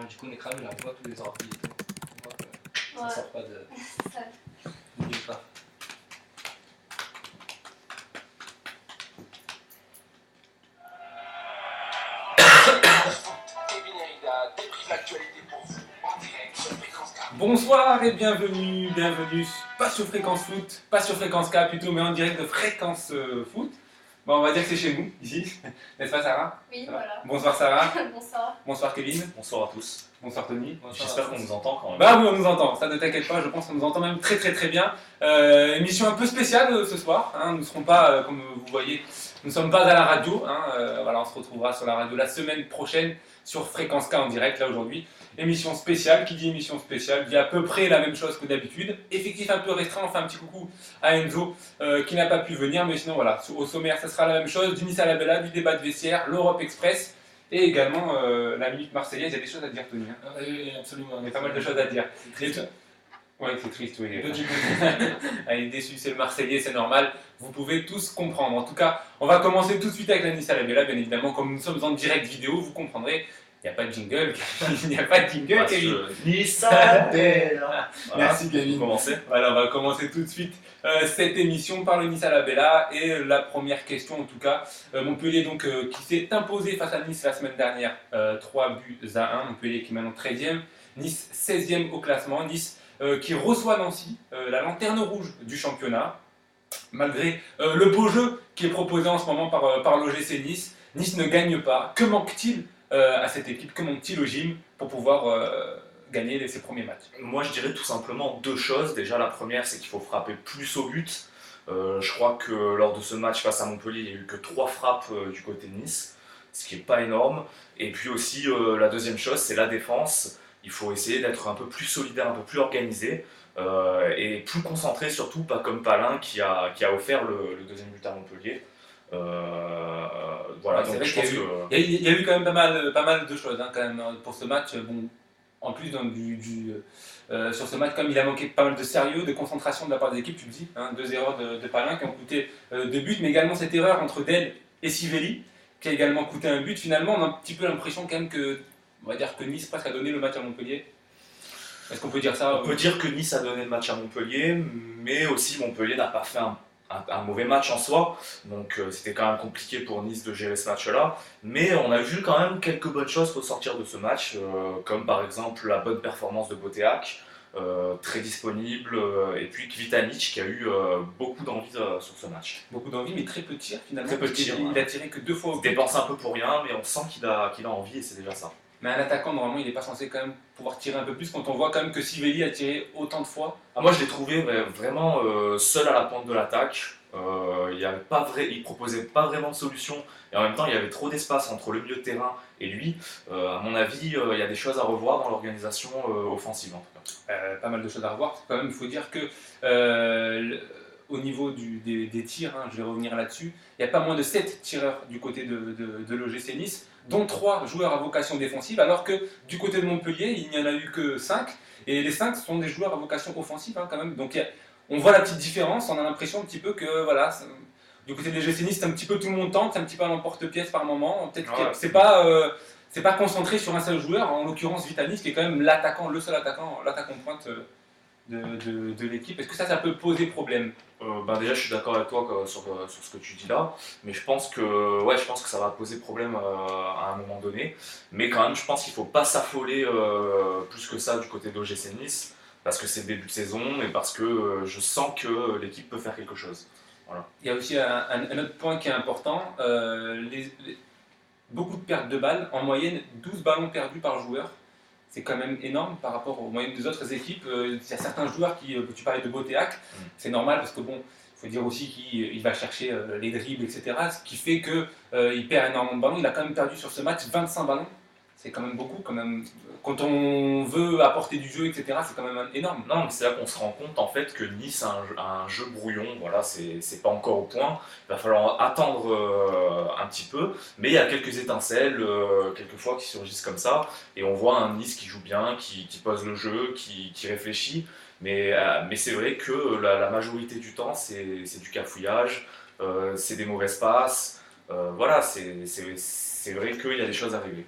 du coup, on est cramé là, on voit tous les ordi et tout. On voit que Ouais. ça sort pas de. Ça. N'oublie pas. Bonsoir et bienvenue, pas sur Fréquence Foot, pas sur Fréquence K plutôt, mais en direct de Fréquence Foot. Bon, on va dire que c'est chez nous, ici, n'est-ce pas Sarah? Oui, Ça va? voilà. Bonsoir Sarah. Bonsoir. Bonsoir Kevin. Bonsoir à tous. Bonsoir Tony. J'espère qu'on nous entend quand même. Bah oui, on nous entend, ça ne t'inquiète pas, je pense qu'on nous entend même très très très bien. Émission un peu spéciale ce soir, hein. Nous ne serons pas, comme vous voyez, nous ne sommes pas à la radio, hein. Voilà, on se retrouvera sur la radio la semaine prochaine sur Fréquence K en direct, là aujourd'hui. Émission spéciale, qui dit émission spéciale, dit à peu près la même chose que d'habitude. Effectif un peu restreint, on fait un petit coucou à Enzo qui n'a pas pu venir, mais sinon voilà, au sommaire ça sera la même chose, du Nice à la Bella, du débat de vestiaire, l'Europe Express. Et également la minute marseillaise, il y a des choses à dire, Tony. Hein. Oui, absolument. Il y a pas mal de choses à dire. C'est triste. Ouais, c'est triste, oui. Petit peu. Elle est déçue, c'est le Marseillais, c'est normal. Vous pouvez tous comprendre. En tout cas, on va commencer tout de suite avec la Nice à la Bella, bien évidemment. Comme nous sommes en direct vidéo, vous comprendrez. Il n'y a pas de jingle. Il n'y a pas de jingle, Kevin. Nice à la Bella. Merci, Kevin. Vous commencez. Voilà, on va commencer tout de suite cette émission par le Nice à la Bella. Et la première question, en tout cas, Montpellier donc, qui s'est imposé face à Nice la semaine dernière, 3 buts à 1. Montpellier qui est maintenant 13e, Nice 16e au classement. Nice qui reçoit Nancy, la lanterne rouge du championnat. Malgré le beau jeu qui est proposé en ce moment par l'OGC Nice, Nice ne gagne pas. Que manque-t-il à cette équipe? Que manque-t-il au gym pour pouvoir gagner ses premiers matchs? Moi je dirais tout simplement deux choses. Déjà la première c'est qu'il faut frapper plus au but. Je crois que lors de ce match face à Montpellier il n'y a eu que 3 frappes du côté de Nice, ce qui n'est pas énorme. Et puis aussi la deuxième chose c'est la défense. Il faut essayer d'être un peu plus solidaire, un peu plus organisé et plus concentré surtout, pas comme Palin qui a offert le deuxième but à Montpellier. Voilà, C'est donc vrai je qu'il pense que... il y a eu quand même pas mal de choses hein, quand même, pour ce match. Bon, en plus sur ce match, comme il a manqué pas mal de sérieux, de concentration de la part des équipes, tu le dis, hein, 2 erreurs de Palin qui ont coûté 2 buts, mais également cette erreur entre Del et Sivelli qui a également coûté un but. Finalement, on a un petit peu l'impression quand même que, on va dire que Nice presque a donné le match à Montpellier. Est-ce qu'on peut dire ça? On peut dire que Nice a donné le match à Montpellier, mais aussi Montpellier n'a pas fait un mauvais match en soi, donc c'était quand même compliqué pour Nice de gérer ce match-là. Mais on a vu quand même quelques bonnes choses ressortir de ce match, comme par exemple la bonne performance de Boteach, très disponible, et puis Kvitanic qui a eu beaucoup d'envie sur ce match. Beaucoup d'envie, mais très peu de tirs finalement. Très peu de parce qu'il- tirs, Il a tiré que 2 fois au Il but. dépense un peu pour rien, mais on sent qu'il a envie et c'est déjà ça. Mais un attaquant, normalement, il n'est pas censé quand même pouvoir tirer un peu plus quand on voit quand même que Sivelli a tiré autant de fois. Ah, moi je l'ai trouvé vraiment seul à la pointe de l'attaque. Il proposait pas vraiment de solution et en même temps il y avait trop d'espace entre le milieu de terrain et lui. À mon avis, il y a des choses à revoir dans l'organisation offensive en tout cas. Pas mal de choses à revoir. Quand même, il faut dire que au niveau des tirs, hein, je vais revenir là-dessus, il n'y a pas moins de 7 tireurs du côté de l'OGC Nice, dont 3 joueurs à vocation défensive, alors que du côté de Montpellier, il n'y en a eu que 5. Et les 5 sont des joueurs à vocation offensive hein, quand même. Donc on voit la petite différence, on a l'impression un petit peu que voilà, du côté de l'OGC Nice, c'est un petit peu tout le monde tente, c'est un petit peu à l'emporte-pièce par moment. Peut-être que c'est pas concentré sur un seul joueur, en l'occurrence Vitanis qui est quand même le seul attaquant pointe de l'équipe. Est-ce que ça peut poser problème? Déjà je suis d'accord avec toi sur ce que tu dis là, mais je pense que ça va poser problème à un moment donné. Mais quand même je pense qu'il ne faut pas s'affoler plus que ça du côté de l'OGC Nice, parce que c'est le début de saison et parce que je sens que l'équipe peut faire quelque chose. Voilà. Il y a aussi un autre point qui est important, beaucoup de pertes de balles, en moyenne 12 ballons perdus par joueur. C'est quand même énorme par rapport aux moyennes des autres équipes. Il y a certains joueurs tu parlais de Boteach, c'est normal parce que bon, il faut dire aussi qu'il va chercher les dribbles, etc. Ce qui fait qu'il perd énormément de ballons. Il a quand même perdu sur ce match 25 ballons. C'est quand même beaucoup, quand même. Quand on veut apporter du jeu, etc., c'est quand même énorme. Non, mais c'est là qu'on se rend compte en fait que Nice a un jeu brouillon, voilà, c'est pas encore au point. Il va falloir attendre un petit peu, mais il y a quelques étincelles, quelquefois qui surgissent comme ça, et on voit un Nice qui joue bien, qui pose le jeu, qui réfléchit. Mais c'est vrai que la majorité du temps, c'est du cafouillage, c'est des mauvaises passes. Voilà, c'est vrai qu'il y a des choses à régler.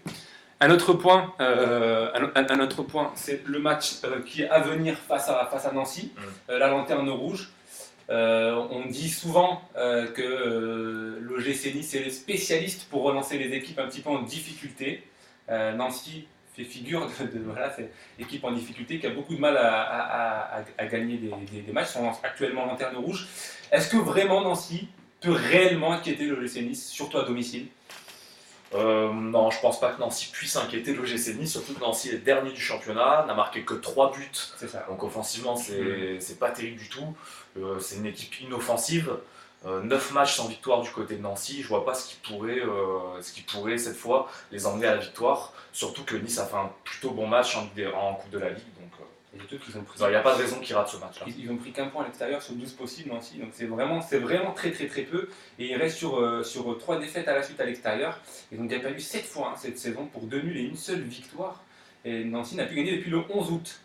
Un autre point, un autre point, c'est le match qui est à venir face à Nancy, la lanterne rouge. On dit souvent que l'OGC Nice est le spécialiste pour relancer les équipes un petit peu en difficulté. Nancy fait figure voilà, c'est équipe en difficulté qui a beaucoup de mal à gagner des matchs, sont actuellement lanterne rouge. Est-ce que vraiment Nancy peut réellement inquiéter l'OGC Nice, surtout à domicile? Non, je pense pas que Nancy puisse inquiéter l'OGC Nice, surtout que Nancy est dernier du championnat, n'a marqué que 3 buts. C'est ça. Donc offensivement, c'est pas terrible du tout. C'est une équipe inoffensive. 9 matchs sans victoire du côté de Nancy, je vois pas ce qui pourrait cette fois les emmener à la victoire. Surtout que Nice a fait un plutôt bon match en Coupe de la Ligue. Donc il n'y a pas de raison qu'ils ratent ce match-là. Ils ont pris qu'un point à l'extérieur sur 12 possibles Nancy, donc c'est vraiment très peu. Et ils restent sur 3 défaites à la suite à l'extérieur. Ils ont déjà perdu 7 fois cette saison pour 2 nuls et une seule victoire. Et Nancy n'a plus gagné depuis le 11 août.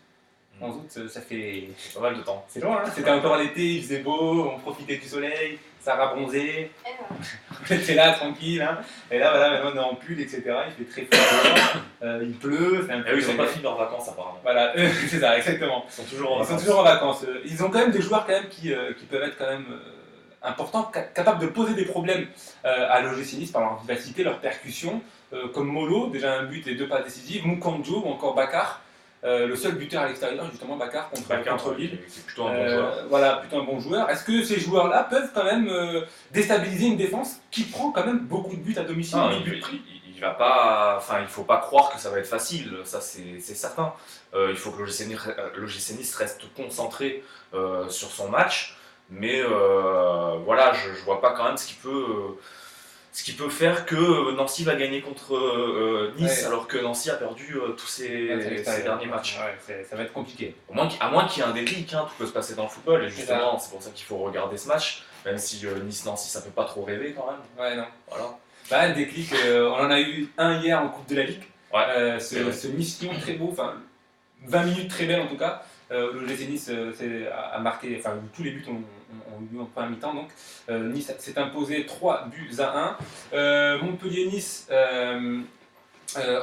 11 août, ça fait pas mal de temps. C'est loin, hein. C'était encore l'été, il faisait beau, on profitait du soleil, Sarah bronzait, on était là tranquille, hein. Et là voilà, maintenant on est en pull, etc. Il fait très froid, il pleut. Ils n'ont pas fini leurs vacances apparemment. Voilà, c'est ça, exactement. Ils sont toujours en vacances. Ils ont quand même des joueurs quand même qui peuvent être quand même importants, capables de poser des problèmes à l'OGC Nice par leur vivacité, leur percussion, comme Molo, déjà un but et 2 passes décisives, Mukanjo ou encore Bakar. Le seul buteur à l'extérieur, justement, Bakar contre Lille. C'est plutôt un bon joueur. Voilà, plutôt un bon joueur. Est-ce que ces joueurs-là peuvent quand même déstabiliser une défense qui prend quand même beaucoup de buts à domicile? Il va pas, enfin, il faut pas croire que ça va être facile, ça c'est certain. Il faut que l'OGC Nice reste concentré sur son match, mais voilà, je vois pas quand même ce qui peut faire que Nancy va gagner contre Nice alors que Nancy a perdu tous ses derniers matchs. Ça va être compliqué. À moins qu'il y ait un déclic, hein, tout peut se passer dans le football, et justement c'est pour ça qu'il faut regarder ce match, même si Nice-Nancy ça peut pas trop rêver quand même. Ouais, non. Voilà. Bah, le déclic, on en a eu un hier en Coupe de la Ligue. Ouais, ce Nice-Lyon très beau, enfin 20 minutes très belles en tout cas. L'OGC Nice a marqué, enfin tous les buts ont eu lieu en première mi-temps, donc Nice s'est imposé 3-1. Montpellier-Nice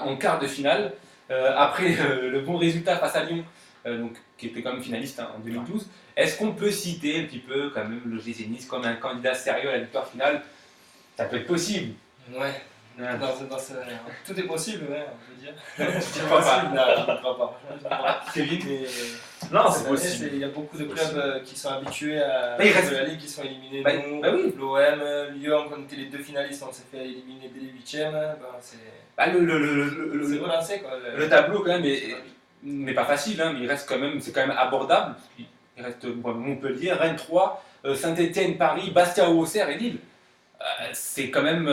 en quart de finale, après le bon résultat face à Lyon, donc, qui était quand même finaliste en 2012. Est-ce qu'on peut citer un petit peu quand même l'OGC Nice comme un candidat sérieux à la victoire finale? Ça peut être possible. Ouais. Tout est possible, ouais, on peut dire. Je crois pas. Non, je ne crois pas. Kevin? Non, c'est possible. Il y a beaucoup de clubs qui sont habitués à la Ligue qui sont éliminés. Nous, oui. l'OM, Lyon, quand on était les 2 finalistes, on s'est fait éliminer dès les 8e. C'est relancé, quoi. Le tableau quand même n'est pas facile, hein, mais c'est quand même abordable. Il reste Montpellier, Rennes 3, Saint-Etienne, Paris, Bastia, Auxerre et Lille. C'est quand même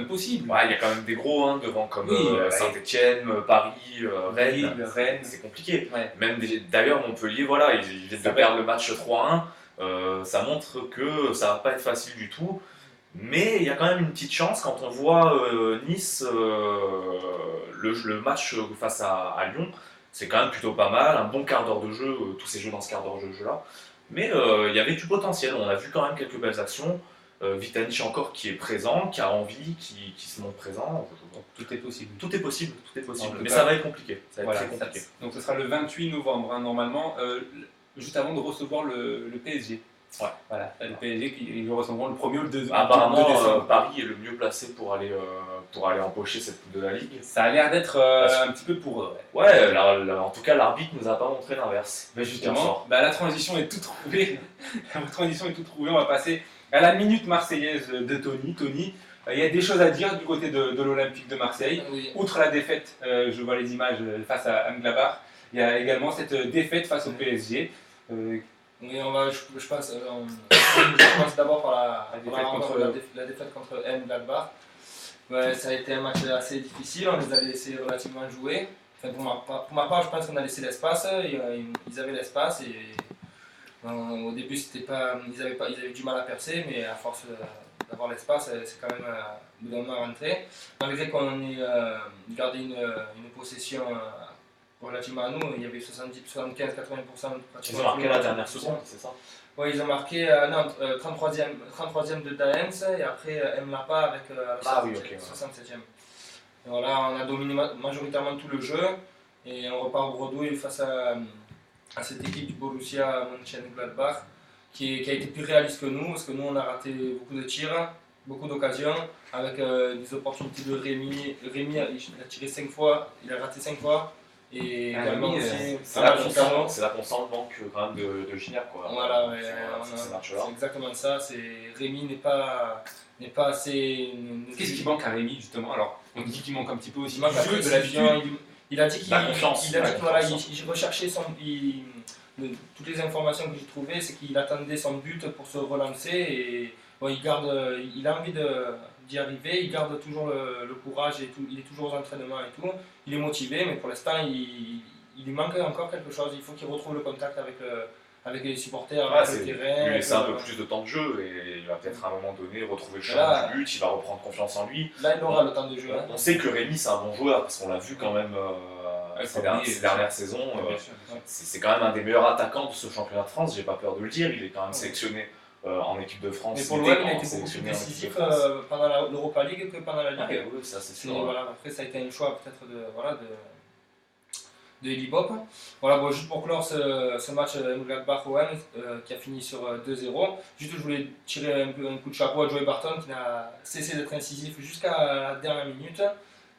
possible. Ouais, il y a quand même des gros devant comme Saint-Etienne, Paris, Rennes. C'est compliqué. Ouais. Même d'ailleurs Montpellier, voilà, ils viennent de perdre le match 3-1. Ça montre que ça va pas être facile du tout. Mais il y a quand même une petite chance quand on voit Nice, le match face à Lyon, c'est quand même plutôt pas mal, un bon quart d'heure de jeu, tous ces jeux dans ce quart d'heure de jeu là. Mais il y avait du potentiel, on a vu quand même quelques belles actions. Vitanic encore qui est présent, qui a envie, qui se montre présent. Tout est possible. Tout est possible. Mais cas, ça va être compliqué. Ça va être très compliqué. Donc ce sera le 28 novembre, hein, normalement, juste avant de recevoir le PSG. Ouais. Voilà, le PSG qui recevront le premier ou le deuxième. Apparemment, Paris est le mieux placé pour aller empocher cette Coupe de la Ligue. Ça a l'air d'être un petit peu pour eux. Ouais, en tout cas, l'arbitre nous a pas montré l'inverse. Mais justement, la transition est toute trouvée. On va passer à la minute marseillaise de Tony. Tony, il y a des choses à dire du côté de l'Olympique de Marseille. Oui. Outre la défaite, je vois les images face à Mönchengladbach, il y a également cette défaite face au PSG. Oui, je pense d'abord par la défaite contre Mönchengladbach. Ouais, ça a été un match assez difficile, on les a laissés relativement jouer. Enfin, pour ma part, je pense qu'on a laissé l'espace, ils avaient l'espace et au début ils avaient du mal à percer, mais à force d'avoir l'espace, c'est quand même au bout d'un moment rentré. Malgré qu'on ait gardé une possession relativement à nous, il y avait 75-80%. Ils ont marqué la dernière seconde, c'est ça? Oui, ils ont marqué 33e de Daens et après Mlapa avec la 67e. Et voilà, on a dominé majoritairement tout le jeu et on repart bredouille face à cette équipe du Borussia Mönchengladbach qui a été plus réaliste que nous parce que nous on a raté beaucoup de tirs, beaucoup d'occasions avec des opportunités de Rémi. Rémi il a tiré 5 fois, il a raté 5 fois. Et également aussi, c'est là qu'on sent le manque quand même de Gignac, quoi. Voilà, c'est exactement ça. Rémi n'est pas assez. Qu'est-ce qui manque à Rémi justement? Alors, on dit qu'il manque un petit peu aussi il manque du jeu, de la vision. Il a dit qu'il voilà, il recherchait toutes les informations que j'ai trouvées, c'est qu'il attendait son but pour se relancer et bon, il a envie d'y arriver, il garde toujours le courage et tout, il est toujours aux entraînements et tout, il est motivé, mais pour l'instant il lui manque encore quelque chose, il faut qu'il retrouve le contact avec les supporters, avec le terrain. Lui laisser un peu plus de temps de jeu et il va peut-être à un moment donné retrouver le chemin du but, il va reprendre confiance en lui. Là il aura le temps de jeu. On sait que Rémi c'est un bon joueur parce qu'on l'a vu quand même ces dernières saisons. C'est quand même un des meilleurs attaquants de ce championnat de France, j'ai pas peur de le dire, il est quand même sélectionné en équipe de France. Mais pour l'OM, il a été beaucoup plus décisif pendant l'Europa League que pendant la Ligue. Oui, ça c'est sûr. Voilà, après, ça a été un choix peut-être de Eli Bob. Voilà, bon, juste pour clore ce match Mönchengladbach-OM qui a fini sur 2-0, juste je voulais tirer un coup de chapeau à Joey Barton qui n'a cessé d'être incisif jusqu'à la dernière minute.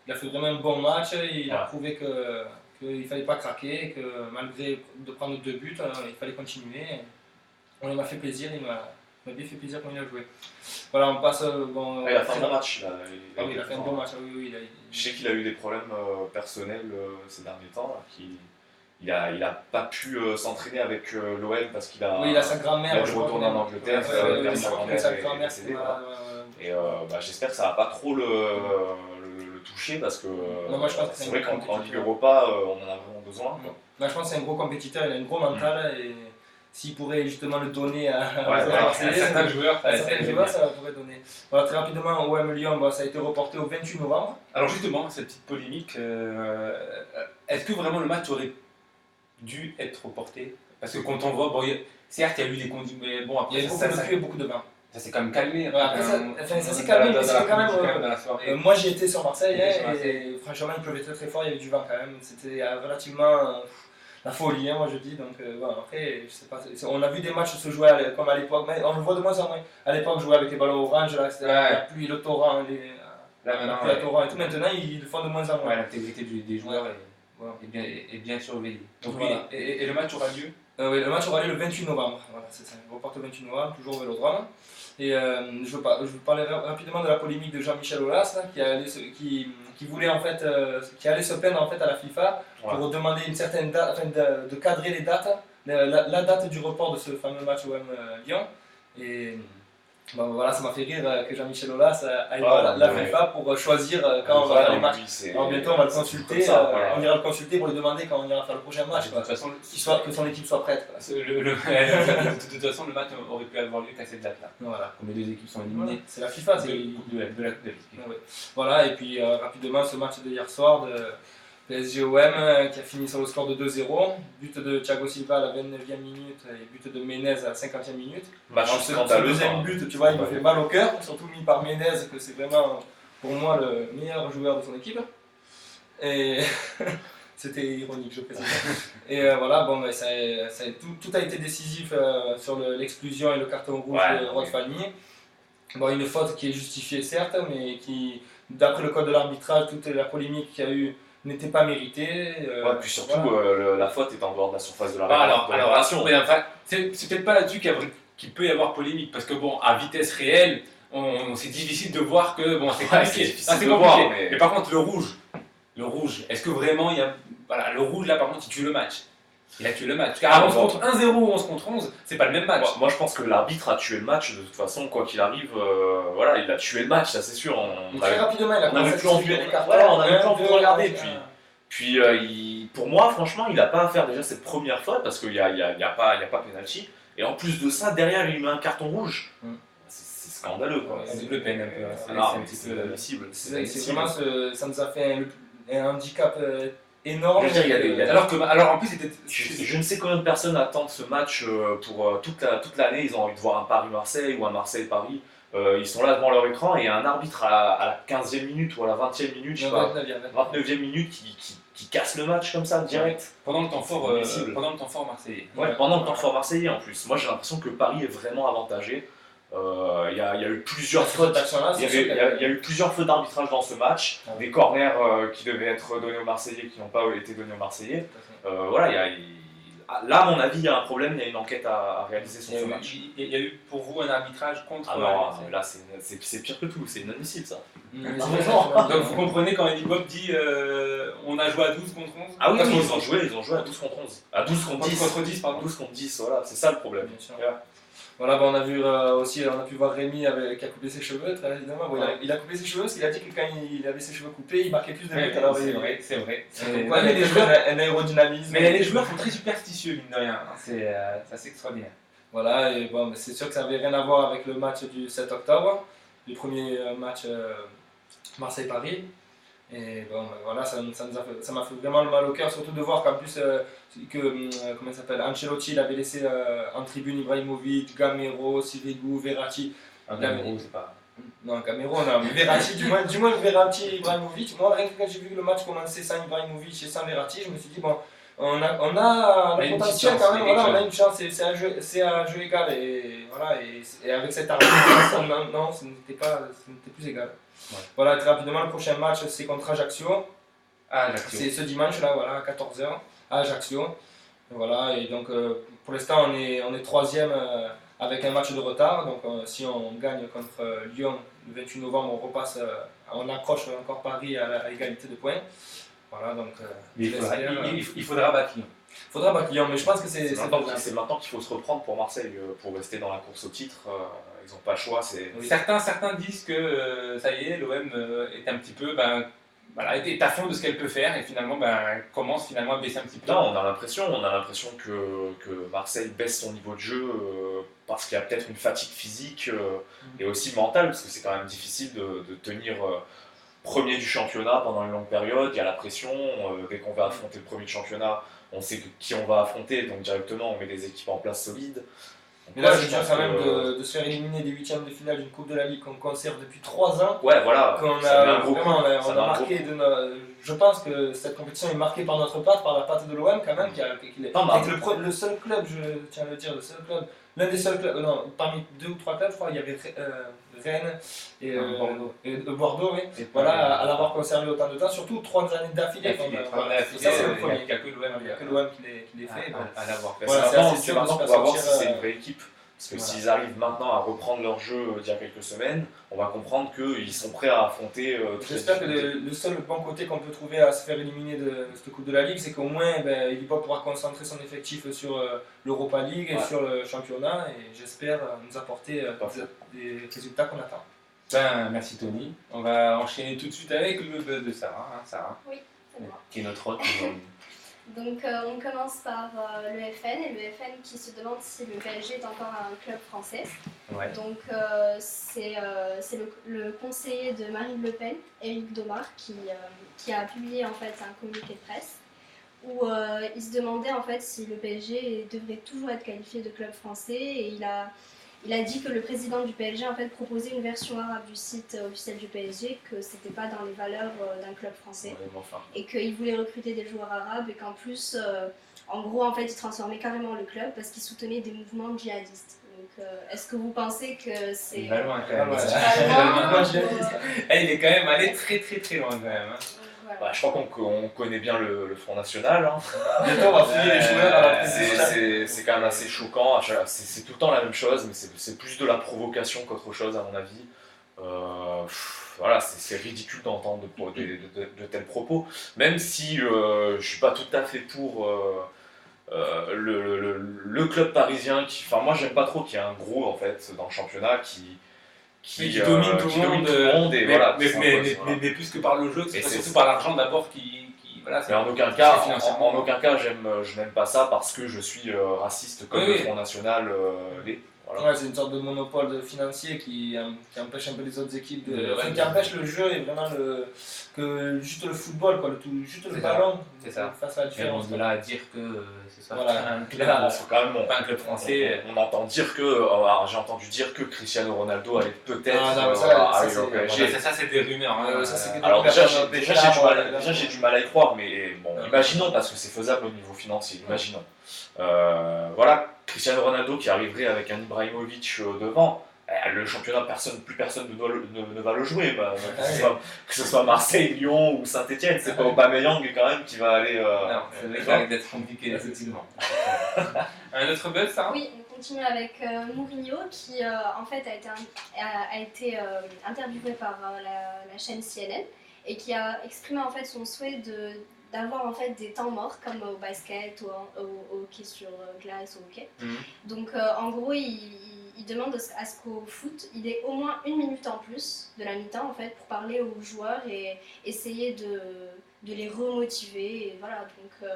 Il a fait vraiment un bon match, il a prouvé qu'il ne fallait pas craquer, que malgré de prendre 2 buts, il fallait continuer. Il m'a fait plaisir, il m'a bien fait plaisir quand il a joué. Voilà, on passe. Il a fait un bon match. Il a fait un bon match. Je sais qu'il a eu des problèmes personnels ces derniers temps. Il a pas pu s'entraîner avec l'OM parce qu'il a. Oui, il a sa grand-mère. Il a dû retourner en Angleterre. Sa grand-mère est décédée. Et j'espère que ça va pas trop le toucher parce que c'est vrai qu'en Ligue Europa, on en a vraiment besoin. Moi, je pense que c'est un gros compétiteur, il a une gros mental et s'il pourrait justement le donner à certains joueurs, ça pourrait donner. Voilà, très rapidement, OM Lyon, ça a été reporté au 28 novembre. Alors justement, cette petite polémique, est-ce que vraiment le match aurait dû être reporté? Parce que quand on voit, certes il y a eu des conduits, mais bon après il y a beaucoup de pluie et beaucoup de vent. Ça s'est quand même calmé. Après, ça s'est calmé, mais c'était quand même. Moi j'ai été sur Marseille et franchement il pleuvait très très fort, il y avait du vent quand même. C'était relativement la folie, moi je dis. Donc après, je sais pas. On a vu des matchs se jouer comme à l'époque, mais on le voit de moins en moins. À l'époque, jouer avec les ballons orange, là, c'était la pluie, le torrent, la torrent et tout. Maintenant, ils le font de moins en moins. L'intégrité des joueurs est bien surveillée. Donc, et le match aura lieu oui, le match aura lieu le 28 novembre. Voilà, c'est ça. On reporte le 28 novembre, toujours au Vélodrome. Et je veux parler rapidement de la polémique de Jean-Michel Aulas, qui voulait en fait, qui allait se plaindre en fait à la FIFA pour demander une certaine date, afin de cadrer les dates, la date du report de ce fameux match OM Lyon. Et voilà, ça m'a fait rire que Jean-Michel Aulas aille voir la FIFA pour choisir quand on va faire les matchs. Alors bientôt on va le consulter, on ira le consulter pour lui demander quand on ira faire le prochain match. De toute façon, que son équipe soit prête. De toute façon, le match aurait pu avoir lieu qu'à cette date-là. Voilà. Comme les deux équipes sont éliminées. C'est la FIFA, c'est de la Coupe de la Voilà, et puis rapidement ce match de hier soir de PSG-OM qui a fini sur le score de 2-0, but de Thiago Silva à la 29e minute et but de Menez à la 50e minute. Ce deuxième but, tu vois, il me fait mal au cœur, surtout mis par Menez, que c'est vraiment pour moi le meilleur joueur de son équipe. Et c'était ironique, je précise. Et voilà, tout a été décisif sur l'exclusion et le carton rouge de Rod Fanny. Une faute qui est justifiée certes, mais qui, d'après le code de l'arbitrage, toute la polémique qu'il y a eu n'était pas méritée. Puis surtout, la faute est en dehors de la surface de la réparation. C'est peut-être pas là-dessus qu'il peut y avoir polémique, parce que à vitesse réelle, c'est difficile de voir que c'est compliqué. C'est compliqué. Mais par contre, le rouge, est-ce que vraiment il y a. Voilà, le rouge là par contre il tue le match. Il a tué le match. Car 11 contre 1-0 ou 11 contre 11, c'est pas le même match. Moi je pense que l'arbitre a tué le match, de toute façon, quoi qu'il arrive, il a tué le match, ça c'est sûr. Très rapidement, il a n'avait plus envie de regarder. Puis pour moi, franchement, il n'a pas à faire déjà cette première faute parce qu'il n'y a pas pénalty. Et en plus de ça, derrière, il met un carton rouge. C'est scandaleux, quoi. C'est double peine un peu. C'est un petit peu inadmissible. C'est vraiment, ça nous a fait un handicap énorme. Alors en plus, je ne sais combien de personnes attendent ce match pour toute l'année. Ils ont envie de voir un Paris-Marseille ou un Marseille-Paris. Ils sont là devant leur écran et il y a un arbitre à la 15e minute ou à la 20e minute, je sais pas, 29e minute qui casse le match comme ça, direct. Pendant le temps fort, marseillais. Ouais, pendant le temps fort marseillais en plus. Moi j'ai l'impression que Paris est vraiment avantagé. Il y a eu plusieurs fautes. Il y a eu plusieurs fautes d'arbitrage dans ce match, des corners qui devaient être donnés aux Marseillais qui n'ont pas été donnés aux Marseillais. Voilà, là, à mon avis, il y a un problème, il y a une enquête à réaliser sur ce match. Il y a eu pour vous un arbitrage contre. Ah non, là c'est pire que tout, c'est inadmissible ça. Donc vous comprenez quand Eddie Bob dit on a joué à 12 contre 11. Ah oui, ils ont joué à 12 contre 11. À 12 contre 10. Contre 10, pardon. 12 contre 10, voilà, c'est ça le problème. Bien sûr. Voilà, on a vu aussi, on a pu voir Rémi qui a coupé ses cheveux, très évidemment. Bon, il a coupé ses cheveux parce qu'il a dit que quand il avait ses cheveux coupés, il marquait plus de buts. C'est vrai. Mais les joueurs, un aérodynamisme. Mais les joueurs sont très superstitieux, mine de rien. C'est assez extraordinaire. Voilà, et bon, c'est sûr que ça n'avait rien à voir avec le match du 7 octobre, le premier match Marseille-Paris. Et bon, voilà, ça m'a fait vraiment le mal au cœur, surtout de voir qu'en plus, comment il s'appelle, Ancelotti, il avait laissé en tribune Ibrahimovic, Gamero, Sirigu, Verratti. Gamero, c'est pas. Non, Gamero, non, mais Verratti, du moins Verratti, Ibrahimovic. Moi, rien que quand j'ai vu le match commencer sans Ibrahimovic et sans Verratti, je me suis dit, bon, on a le potentiel quand même, voilà, on a une chance, c'est un jeu égal. Et, voilà, et avec cette arbitre, non, ce n'était plus égal. Ouais. Voilà, très rapidement, le prochain match c'est contre Ajaccio. C'est ce dimanche là, voilà, à 14h à Ajaccio. Voilà, et donc pour l'instant on est 3e avec un match de retard. Donc si on gagne contre Lyon le 28 novembre, on accroche encore Paris à égalité de points. Voilà, donc il faudra battre Lyon. Il faudra battre Lyon, mais je pense que c'est maintenant qu'il faut se reprendre pour Marseille pour rester dans la course au titre. Ils n'ont pas le choix. Certains disent que ça y est, l'OM est un petit peu est à fond de ce qu'elle peut faire et finalement commence à baisser un petit peu. Non, on a l'impression que Marseille baisse son niveau de jeu parce qu'il y a peut-être une fatigue physique et aussi mentale, parce que c'est quand même difficile de tenir premier du championnat pendant une longue période. Il y a la pression, dès qu'on va affronter le premier du championnat, on sait qui on va affronter, donc directement on met des équipes en place solides. Mais là, c'est dur quand même de se faire éliminer des huitièmes de finale d'une Coupe de la Ligue qu'on conserve depuis 3 ans. Ouais, voilà. On a marqué je pense que cette compétition est marquée par notre patte, par la patte de l'OM quand même, le seul club, je tiens à le dire, l'un des seuls clubs, parmi 2 ou 3 clubs, je crois, il y avait Rennes et Bordeaux, oui. Voilà, à l'avoir conservé autant de temps, surtout 3 années d'affilée. Ça, c'est le premier. Il n'y a que l'OM qui les fait. À l'avoir. C'est maintenant qu'on va voir si c'est une vraie équipe. Parce que s'ils arrivent maintenant à reprendre leur jeu d'il y a quelques semaines, on va comprendre qu'ils sont prêts à affronter. J'espère que le seul bon côté qu'on peut trouver à se faire éliminer de cette Coupe de la Ligue, c'est qu'au moins Elipa pourra concentrer son effectif sur l'Europa League et sur le championnat, et j'espère nous apporter des résultats qu'on attend. Merci Tony. On va enchaîner tout de suite avec le buzz de Sarah. Sarah. Oui, c'est moi. Qui est notre hôte aujourd'hui. Donc on commence par le FN, et le FN qui se demande si le PSG est encore un club français. Ouais. Donc c'est le conseiller de Marine Le Pen, Éric Domar, qui a publié en fait un communiqué de presse où il se demandait en fait si le PSG devrait toujours être qualifié de club français, et il a dit que le président du PSG en fait proposait une version arabe du site officiel du PSG, que c'était pas dans les valeurs d'un club français, et qu'il voulait recruter des joueurs arabes, et qu'en plus, en gros, en fait, il transformait carrément le club parce qu'il soutenait des mouvements djihadistes. Donc, est-ce que vous pensez que c'est... Il va loin quand même. Il est quand même allé très très très loin quand même. Voilà. Je crois qu'on connaît bien le Front National. Bientôt, on va fouiller les joueurs. C'est quand même assez choquant. C'est tout le temps la même chose, mais c'est plus de la provocation qu'autre chose, à mon avis. Voilà, c'est ridicule d'entendre de tels propos. Même si je ne suis pas tout à fait pour le club parisien. Moi, j'aime pas trop qu'il y ait un gros en fait, dans le championnat qui domine tout le monde, et mais plus que par le jeu, c'est surtout par l'argent d'abord mais en aucun cas je n'aime pas ça parce que je suis raciste comme le Front National l'est. Voilà. Ouais, c'est une sorte de monopole financier qui empêche un peu les autres équipes qui empêche le jeu et vraiment que juste le football, quoi, juste le ballon fasse la Mais différence. bon, de là à dire que ce soit Voilà. un club, Quand même, pas un club français. on entend dire que, alors, j'ai entendu dire que Cristiano Ronaldo allait peut-être arriver au PSG. Ça, c'est des rumeurs. Hein. Ça, c'est que des Alors rumeurs, déjà j'ai du mal à y croire, mais bon, imaginons, parce que c'est faisable au niveau financier, imaginons. Voilà, Cristiano Ronaldo qui arriverait avec un Ibrahimovic devant, le championnat, plus personne ne va le jouer, que ce soit Marseille, Lyon ou Saint-Etienne, c'est pas Aubameyang quand même qui va aller... Non, c'est vrai que ça risque d'être compliqué, effectivement. Un autre buzz, ça? Oui, on continue avec Mourinho qui en fait a été interviewé par la chaîne CNN et qui a exprimé en fait son souhait d'avoir en fait des temps morts comme au basket ou au hockey sur glace ou hockey. Donc en gros il demande à ce qu'au foot il ait au moins 1 minute en plus de la mi-temps en fait pour parler aux joueurs et essayer de les remotiver et voilà donc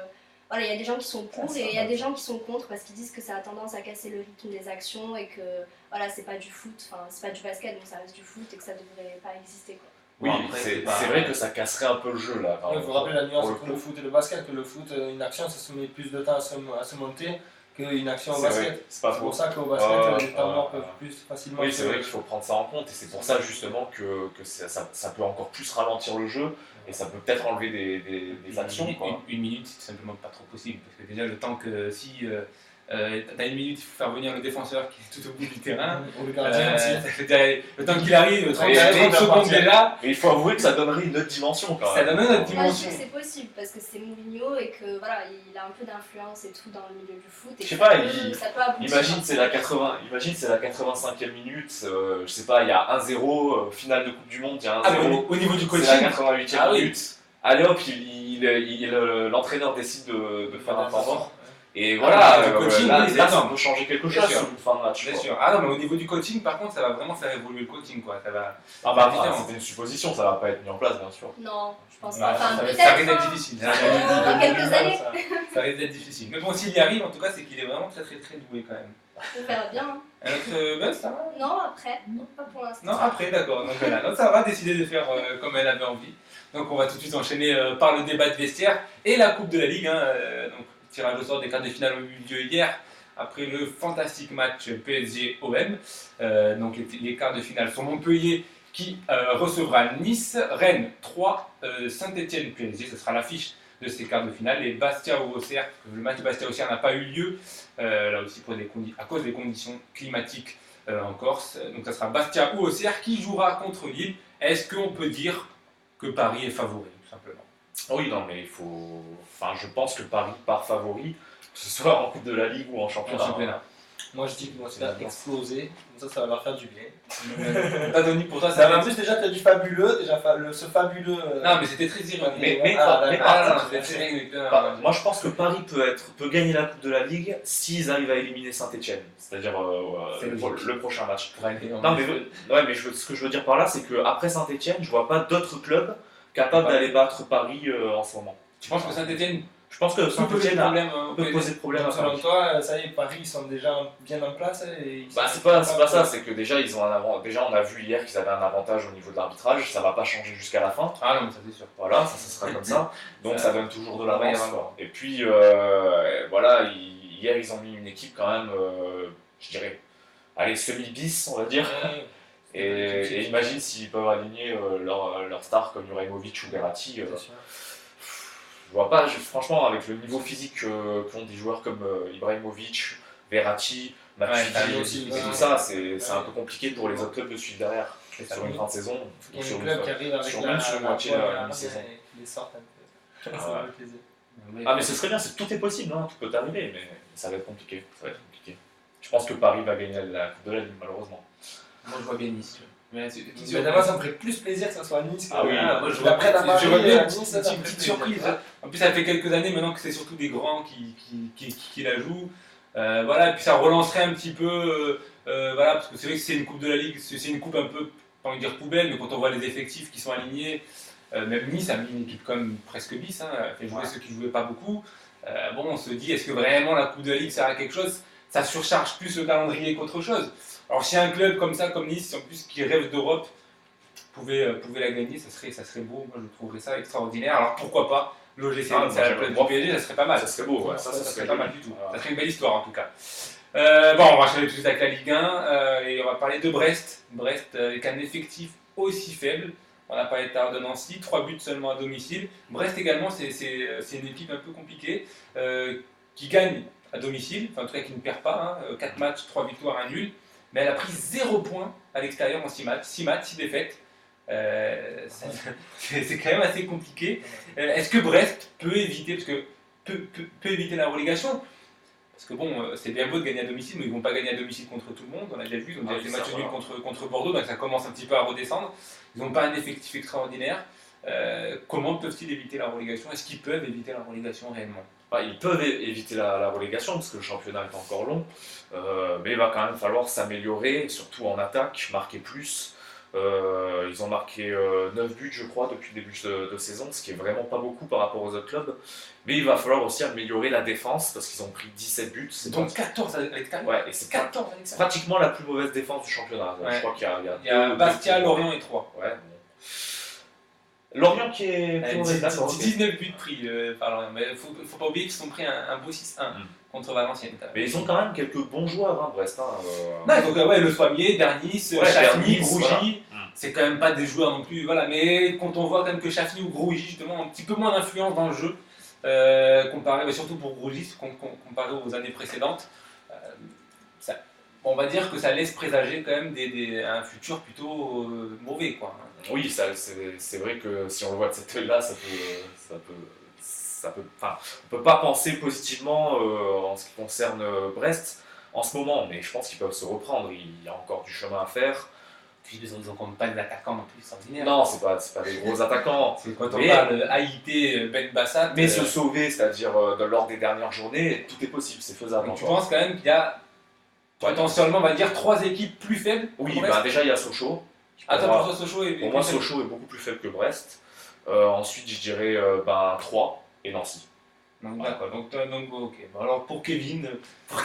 voilà, il y a des gens qui sont pour et il y a des gens qui sont contre parce qu'ils disent que ça a tendance à casser le rythme des actions et que voilà, c'est pas du foot, enfin c'est pas du basket donc ça reste du foot et que ça devrait pas exister quoi. Oui, c'est vrai que ça casserait un peu le jeu là. Il faut rappeler la nuance entre le foot et le basket, que le foot, une action ça se met plus de temps à se monter qu'une action au basket. C'est pour ça qu'au basket les temps morts peuvent plus facilement. Oui, c'est vrai qu'il faut prendre ça en compte et c'est pour ça justement que ça peut encore plus ralentir le jeu. Et ça peut peut-être enlever des actions. Une minute, c'est simplement pas trop possible. Parce que déjà, le temps que si t'as 1 minute, il faut faire venir le défenseur qui est tout au bout du terrain. Ou le gardien aussi. Le temps qu'il arrive, 30 secondes déjà. Mais il faut avouer que ça donnerait une autre dimension quand même. Ça donnerait une autre Moi, je dimension. sais que c'est possible parce que c'est Mourinho et que voilà, il a un peu d'influence et tout dans le milieu du foot. Et je sais pas, ça peut aboutir. Imagine c'est la 85e minute, je sais pas, il y a 1-0, finale de Coupe du Monde, il y a 1-0. Au niveau du coaching, c'est la 88e minute. Allez hop, l'entraîneur décide de faire un temps mort. Et voilà, là, ça peut changer quelque chose sur une fin de match. Bien sûr. Ah non, mais au niveau du coaching, par contre, ça va vraiment faire évoluer le coaching, quoi. Ça va. C'était une supposition, ça va pas être mis en place, bien sûr. Non, je pense pas. Enfin, ça peut-être. risque d'être difficile. Dans quelques années. Ça risque d'être difficile. Mais bon, s'il y arrive, en tout cas, c'est qu'il est vraiment très très très doué quand même. On verra bien. Un autre buzz, ça va? Non, après. Pas pour l'instant. Non, après, d'accord. Donc voilà. Donc ça va décider de faire comme elle avait envie. Donc on va tout de suite enchaîner par le débat de vestiaire et la Coupe de la Ligue. Donc tirage au sort des quarts de finale ont eu lieu hier après le fantastique match PSG-OM. Donc les quarts de finale sont Montpellier qui recevra Nice, Rennes 3, Saint-Etienne-PSG. Ce sera l'affiche de ces quarts de finale. Et Bastia ou Auxerre, parce que le match de Bastia-Auxerre n'a pas eu lieu, là aussi à cause des conditions climatiques en Corse. Donc ça sera Bastia ou Auxerre qui jouera contre Lille. Est-ce qu'on peut dire que Paris est favori, tout simplement? Oui, non, mais il faut. Enfin, je pense que Paris part favori, que ce soit en Coupe de la Ligue ou en championnat. Moi, je dis que moi, ça va exploser, comme ça va leur faire du bien. Pas Denis, pour toi, ça va. En plus, déjà, tu as du fabuleux, ce fabuleux. Non, mais c'était très ironique. Moi, je pense que Paris peut gagner la Coupe de la Ligue s'ils arrivent à éliminer Saint-Etienne, c'est-à-dire le prochain match. Non, mais ce que je veux dire par là, c'est qu'après Saint-Etienne, je vois pas d'autres clubs capables d'aller battre Paris en ce moment. Tu penses que Saint-Etienne Je pense que Saint-Etienne peut poser problème à Selon Paris. toi, ça y est, Paris, ils sont déjà bien en place c'est pas ça, c'est que déjà, ils ont un avant. Déjà, on a vu hier qu'ils avaient un avantage au niveau de l'arbitrage, ça va pas changer jusqu'à la fin. Ah non, mais ça c'est sûr. Voilà, ça sera comme ça. Donc ça donne toujours de l'avance. Et puis, voilà, hier, ils ont mis une équipe quand même, je dirais, allez, semi-bis, on va dire. Et imagine s'ils peuvent aligner leurs stars comme Ibrahimovic ou Verratti. Je vois pas, franchement, avec le niveau physique qu'ont des joueurs comme Ibrahimovic, Verratti, Matuidi, tout ça, c'est un peu compliqué pour les autres clubs de suivre derrière sur une fin de saison. Il y a des clubs qui arrivent avec la moitié de la mi-saison. Ils les sortent un peu. Ça fait plaisir. Ah, mais ce serait bien, tout est possible, hein, tout peut arriver, mais ça va être compliqué. Je pense que Paris va gagner la Coupe de la Ligue, malheureusement. Moi, je vois bien Nice. Mais d'abord, ça me ferait plus plaisir que ça soit Nice. Ah oui, moi je vois bien une petite surprise. En plus, ça fait quelques années maintenant que c'est surtout des grands qui la jouent. Voilà, et puis ça relancerait un petit peu. Voilà, parce que c'est vrai que c'est une Coupe de la Ligue, c'est une coupe un peu, pas envie de dire poubelle, mais quand on voit les effectifs qui sont alignés, même Nice a mis une équipe comme presque bis, a fait jouer ceux qui jouaient pas beaucoup. Bon, on se dit, est-ce que vraiment la Coupe de la Ligue sert à quelque chose? ça surcharge plus le calendrier qu'autre chose. Alors si un club comme ça, comme Nice, en plus qui rêve d'Europe, pouvait la gagner, ça serait beau, moi je trouverais ça extraordinaire. Alors pourquoi pas l'OGC à la place du PSG, ça serait pas mal. Ça serait beau, ouais. Ça serait pas mal du tout. Ça serait une belle histoire en tout cas. Bon, on va enchaîner tout de suite avec la Ligue 1 et on va parler de Brest. Brest avec un effectif aussi faible. On a parlé tout à l'heure de Nancy, 3 buts seulement à domicile. Brest également, c'est une équipe un peu compliquée qui gagne à domicile, enfin en tout cas qui ne perd pas. 4 matchs, 3 victoires, 1 nul. Mais elle a pris 0 points à l'extérieur en 6 matchs. 6 matchs, 6 défaites. C'est quand même assez compliqué. Est-ce que Brest peut éviter, peut éviter la relégation? Parce que bon, c'est bien beau de gagner à domicile, mais ils ne vont pas gagner à domicile contre tout le monde. On a déjà vu, ils ont déjà fait match nul contre Bordeaux, donc ça commence un petit peu à redescendre. Ils n'ont pas un effectif extraordinaire. Comment peuvent-ils éviter la relégation? Est-ce qu'ils peuvent éviter la relégation réellement? Ils peuvent éviter la relégation parce que le championnat est encore long, mais il va quand même falloir s'améliorer, surtout en attaque, marquer plus. Ils ont marqué 9 buts, je crois, depuis le début de saison, ce qui est vraiment pas beaucoup par rapport aux autres clubs. Mais il va falloir aussi améliorer la défense parce qu'ils ont pris 17 buts. Donc 14 à l'extérieur. Ouais, et c'est pratiquement la plus mauvaise défense du championnat. Ouais. Je crois qu'il y a Bastia, Lorient et 3. Ouais, bon. Lorient qui est plus mauvais, d'accord. 19 buts pris par Lorient, mais faut pas oublier qu'ils ont pris un beau 6-1 contre Valenciennes. Mais ils ont quand même quelques bons joueurs, hein, Brest. Donc Le Soimier, Dernis, Chafny, Grougy, voilà. C'est quand même pas des joueurs non plus. Voilà. Mais quand on voit quand même que Chafny ou Grougy justement ont un petit peu moins d'influence dans le jeu, comparé, surtout pour Grougy, comparé aux années précédentes, on va dire que ça laisse présager quand même un futur plutôt mauvais, quoi. Oui, c'est vrai que si on le voit de cette œil-là, on peut pas penser positivement en ce qui concerne Brest en ce moment, mais je pense qu'ils peuvent se reprendre. Il y a encore du chemin à faire. Puis ils n'ont pas des attaquants non plus extraordinaires. Non, c'est pas des gros attaquants. C'est quand on parle Haïté, Ben Bassat. Mais se sauver, c'est-à-dire lors des dernières journées, tout est possible, c'est faisable. Tu penses quand même qu'il y a potentiellement, on va dire, 3 équipes plus faibles? Oui, déjà il y a Sochaux. Pour Sochaux pour moi, Sochaux est beaucoup plus faible que Brest. Ensuite, je dirais 3 et Nancy. Donc, d'accord. Donc, ok. Bon, alors pour Kevin,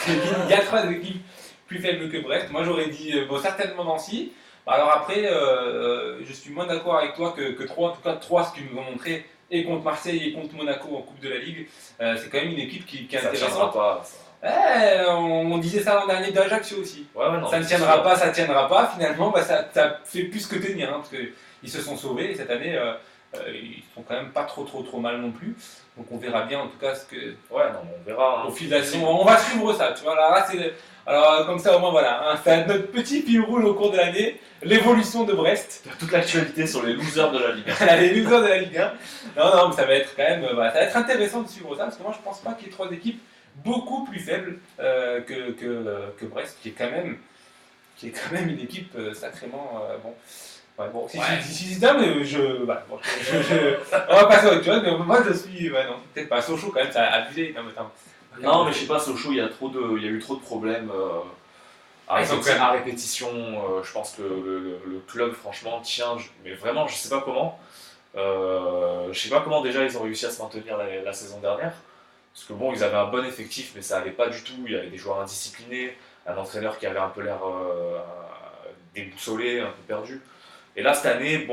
il y a 3 équipes plus faibles que Brest. Moi, j'aurais dit certainement Nancy. Alors après, je suis moins d'accord avec toi que 3. En tout cas, 3, ce qu'ils nous ont montré, et contre Marseille et contre Monaco en Coupe de la Ligue, c'est quand même une équipe qui est intéressante. Ça tiendra pas, ça. On disait ça l'an dernier d'Ajaccio aussi. Non, ça ne tiendra pas, ça ne tiendra pas. Finalement, ça fait plus que tenir, parce qu'ils se sont sauvés et cette année, ils sont quand même pas trop mal non plus. Donc on verra bien en tout cas ce que. On verra. Au fil de la saison, on va suivre ça. Tu vois, alors comme ça au moins voilà, c'est notre petit fil rouge au cours de l'année, l'évolution de Brest. Toute l'actualité sur les losers de la Ligue 1. Les losers de la Ligue 1. Non, mais ça va être quand même, ça va être intéressant de suivre ça parce que moi je pense pas qu'il y ait 3 équipes beaucoup plus faible que Brest, qui est quand même une équipe sacrément bon. Ouais, bon, si ça, mais on va passer à autre chose, mais moi je suis. Non, peut-être pas Sochaux quand même, ça a abusé. Non, mais je sais pas, Sochaux, il y a eu trop de problèmes à répétition. Je pense que le club, franchement, tient, mais vraiment, je sais pas comment. Je sais pas comment déjà ils ont réussi à se maintenir la saison dernière. Parce que bon, ils avaient un bon effectif, mais ça allait pas du tout. Il y avait des joueurs indisciplinés, un entraîneur qui avait un peu l'air déboussolé, un peu perdu. Et là, cette année,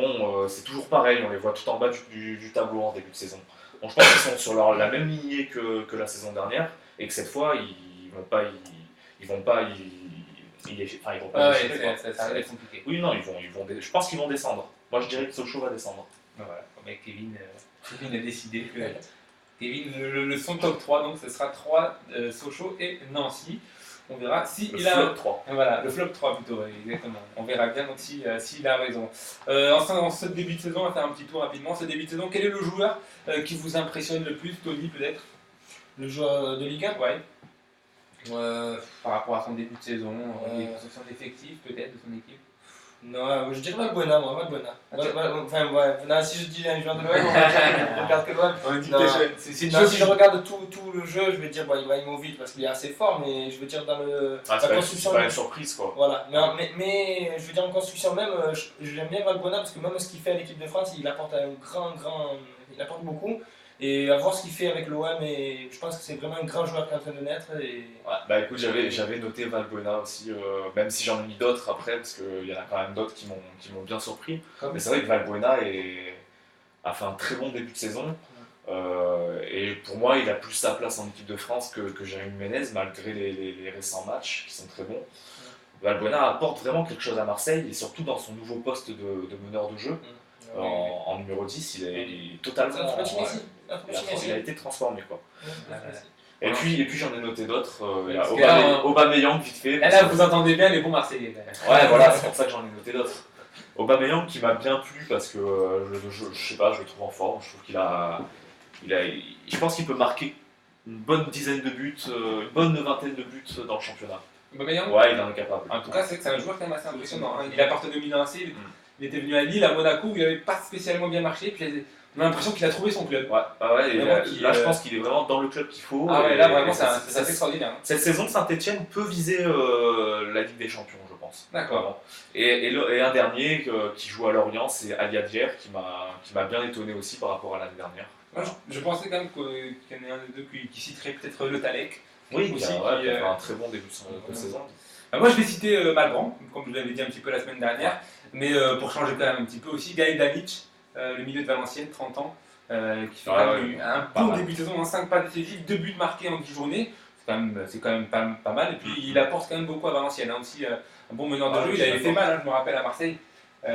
c'est toujours pareil. On les voit tout en bas du tableau en début de saison. Bon, je pense qu'ils sont sur la même lignée que la saison dernière, et que cette fois, ils vont pas ça va être compliqué. Oui, non, je pense qu'ils vont descendre. Moi, je dirais que Sochaux va descendre. Voilà, comme Kevin a décidé que. Kevin, son top 3, donc ce sera 3 Sochaux et Nancy. On verra si il a. Le flop 3. Voilà, le flop 3 plutôt, exactement. On verra bien donc s'il a raison. En ce début de saison, on va faire un petit tour rapidement. Ce début de saison, quel est le joueur qui vous impressionne le plus? Tony, peut-être? Le joueur de Ligue 1? Ouais. Par rapport à son début de saison, son effectif peut-être de son équipe? Non, je dirais Valbuena, moi, Valbuena. Si je dis un joueur de l'OM, on regarde que l'OM. Si je regarde tout le jeu, je vais dire Ibrahimovic parce qu'il est assez fort, mais je veux dire dans la construction. C'est pas une surprise, quoi. Voilà, mais je veux dire en construction même, j'aime bien Valbuena parce que même ce qu'il fait à l'équipe de France, il apporte il apporte beaucoup. Et à voir ce qu'il fait avec l'OM, et je pense que c'est vraiment un grand joueur qui est en train de naître. Et... Ouais, bah écoute, j'avais noté Valbuena aussi, même si j'en ai mis d'autres après, parce qu'il y en a quand même d'autres qui m'ont bien surpris. Mais c'est vrai que Valbuena a fait un très bon début de saison. Et pour moi, il a plus sa place en équipe de France que Jérémy Ménez, malgré les récents matchs qui sont très bons. Valbuena apporte vraiment quelque chose à Marseille, et surtout dans son nouveau poste de meneur de jeu. En numéro 10, il est totalement. Il a été transformé, quoi. Et puis j'en ai noté d'autres. Il y a Aubameyang vite fait. Là, vous entendez bien les bons Marseillais. Ouais, voilà, c'est pour ça que j'en ai noté d'autres. Aubameyang qui m'a bien plu parce que je sais pas, je le trouve en forme. Je trouve je pense qu'il peut marquer une bonne dizaine de buts, une bonne vingtaine de buts dans le championnat. Aubameyang ? Ouais, il en est capable. En tout cas, c'est que c'est un joueur quand même assez impressionnant. Il appartenait au Milan AC, il était venu à Lille, à Monaco, où il n'avait pas spécialement bien marché. Puis on a l'impression qu'il a trouvé son club. Ouais, là, je pense qu'il est vraiment dans le club qu'il faut. Ah ouais, là vraiment, c'est extraordinaire. Cette saison, Saint-Etienne peut viser la Ligue des Champions, je pense. D'accord. Et un dernier qui joue à Lorient, c'est Ali Adjer, qui m'a bien étonné aussi par rapport à l'année dernière. Moi, je pensais quand même qu'il y en ait un des deux qui citerait peut-être Le Talec. Oui, aussi, qui a fait un très bon début de saison. Moi, je vais citer Malbran, comme je vous l'avais dit un petit peu la semaine dernière, mais pour changer quand même un petit peu aussi, Gaël Danic, le milieu de Valenciennes, 30 ans, qui fait un bon début de saison, 5 pas décisifs, 2 buts marqués en 10 journées, c'est quand même pas mal, et puis il apporte quand même beaucoup à Valenciennes, aussi un bon meneur de jeu, il avait fait mal, je me rappelle, à Marseille. Il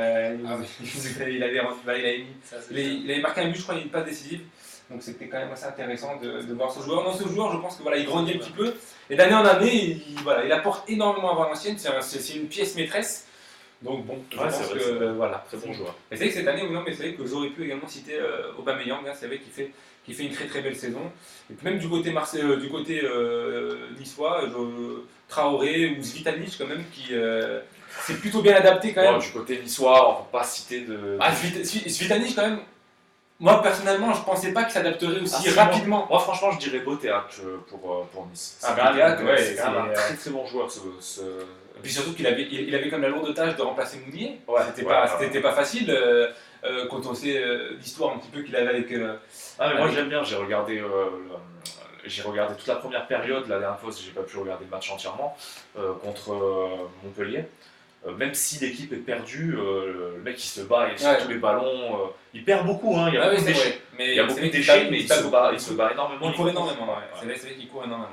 avait marqué un but, je crois, il n'y a pas décisif. Donc c'était quand même assez intéressant de voir ce joueur. Ce joueur, je pense que il grandit un petit peu. Et d'année en année, il apporte énormément à Valenciennes. C'est une pièce maîtresse. Donc bon, je pense que voilà. Très bon joueur. Et c'est vrai que cette année, mais c'est vrai que j'aurais pu également citer Aubameyang. C'est vrai qu'il fait une très très belle saison. Et puis même du côté niçois, Traoré ou Zvitanic quand même qui c'est plutôt bien adapté quand même. Du côté niçois, on ne peut pas citer de. Zvitanic quand même. Moi personnellement, je pensais pas qu'il s'adapterait aussi rapidement. Moi franchement, je dirais Boteac pour Nice. Boteac, c'est un très très bon joueur. Et puis surtout qu'il avait comme la lourde tâche de remplacer Mounier. Ouais, c'était pas facile quand on sait l'histoire un petit peu qu'il avait avec. Mais moi j'aime bien. J'ai regardé toute la première période. La dernière fois, j'ai pas pu regarder le match entièrement contre Montpellier. Même si l'équipe est perdue, le mec il se bat sur tous les ballons, il perd beaucoup, il y a beaucoup de déchets. Il y a beaucoup de déchets, mais il se bat énormément. Il court énormément, c'est vrai qu'il court énormément.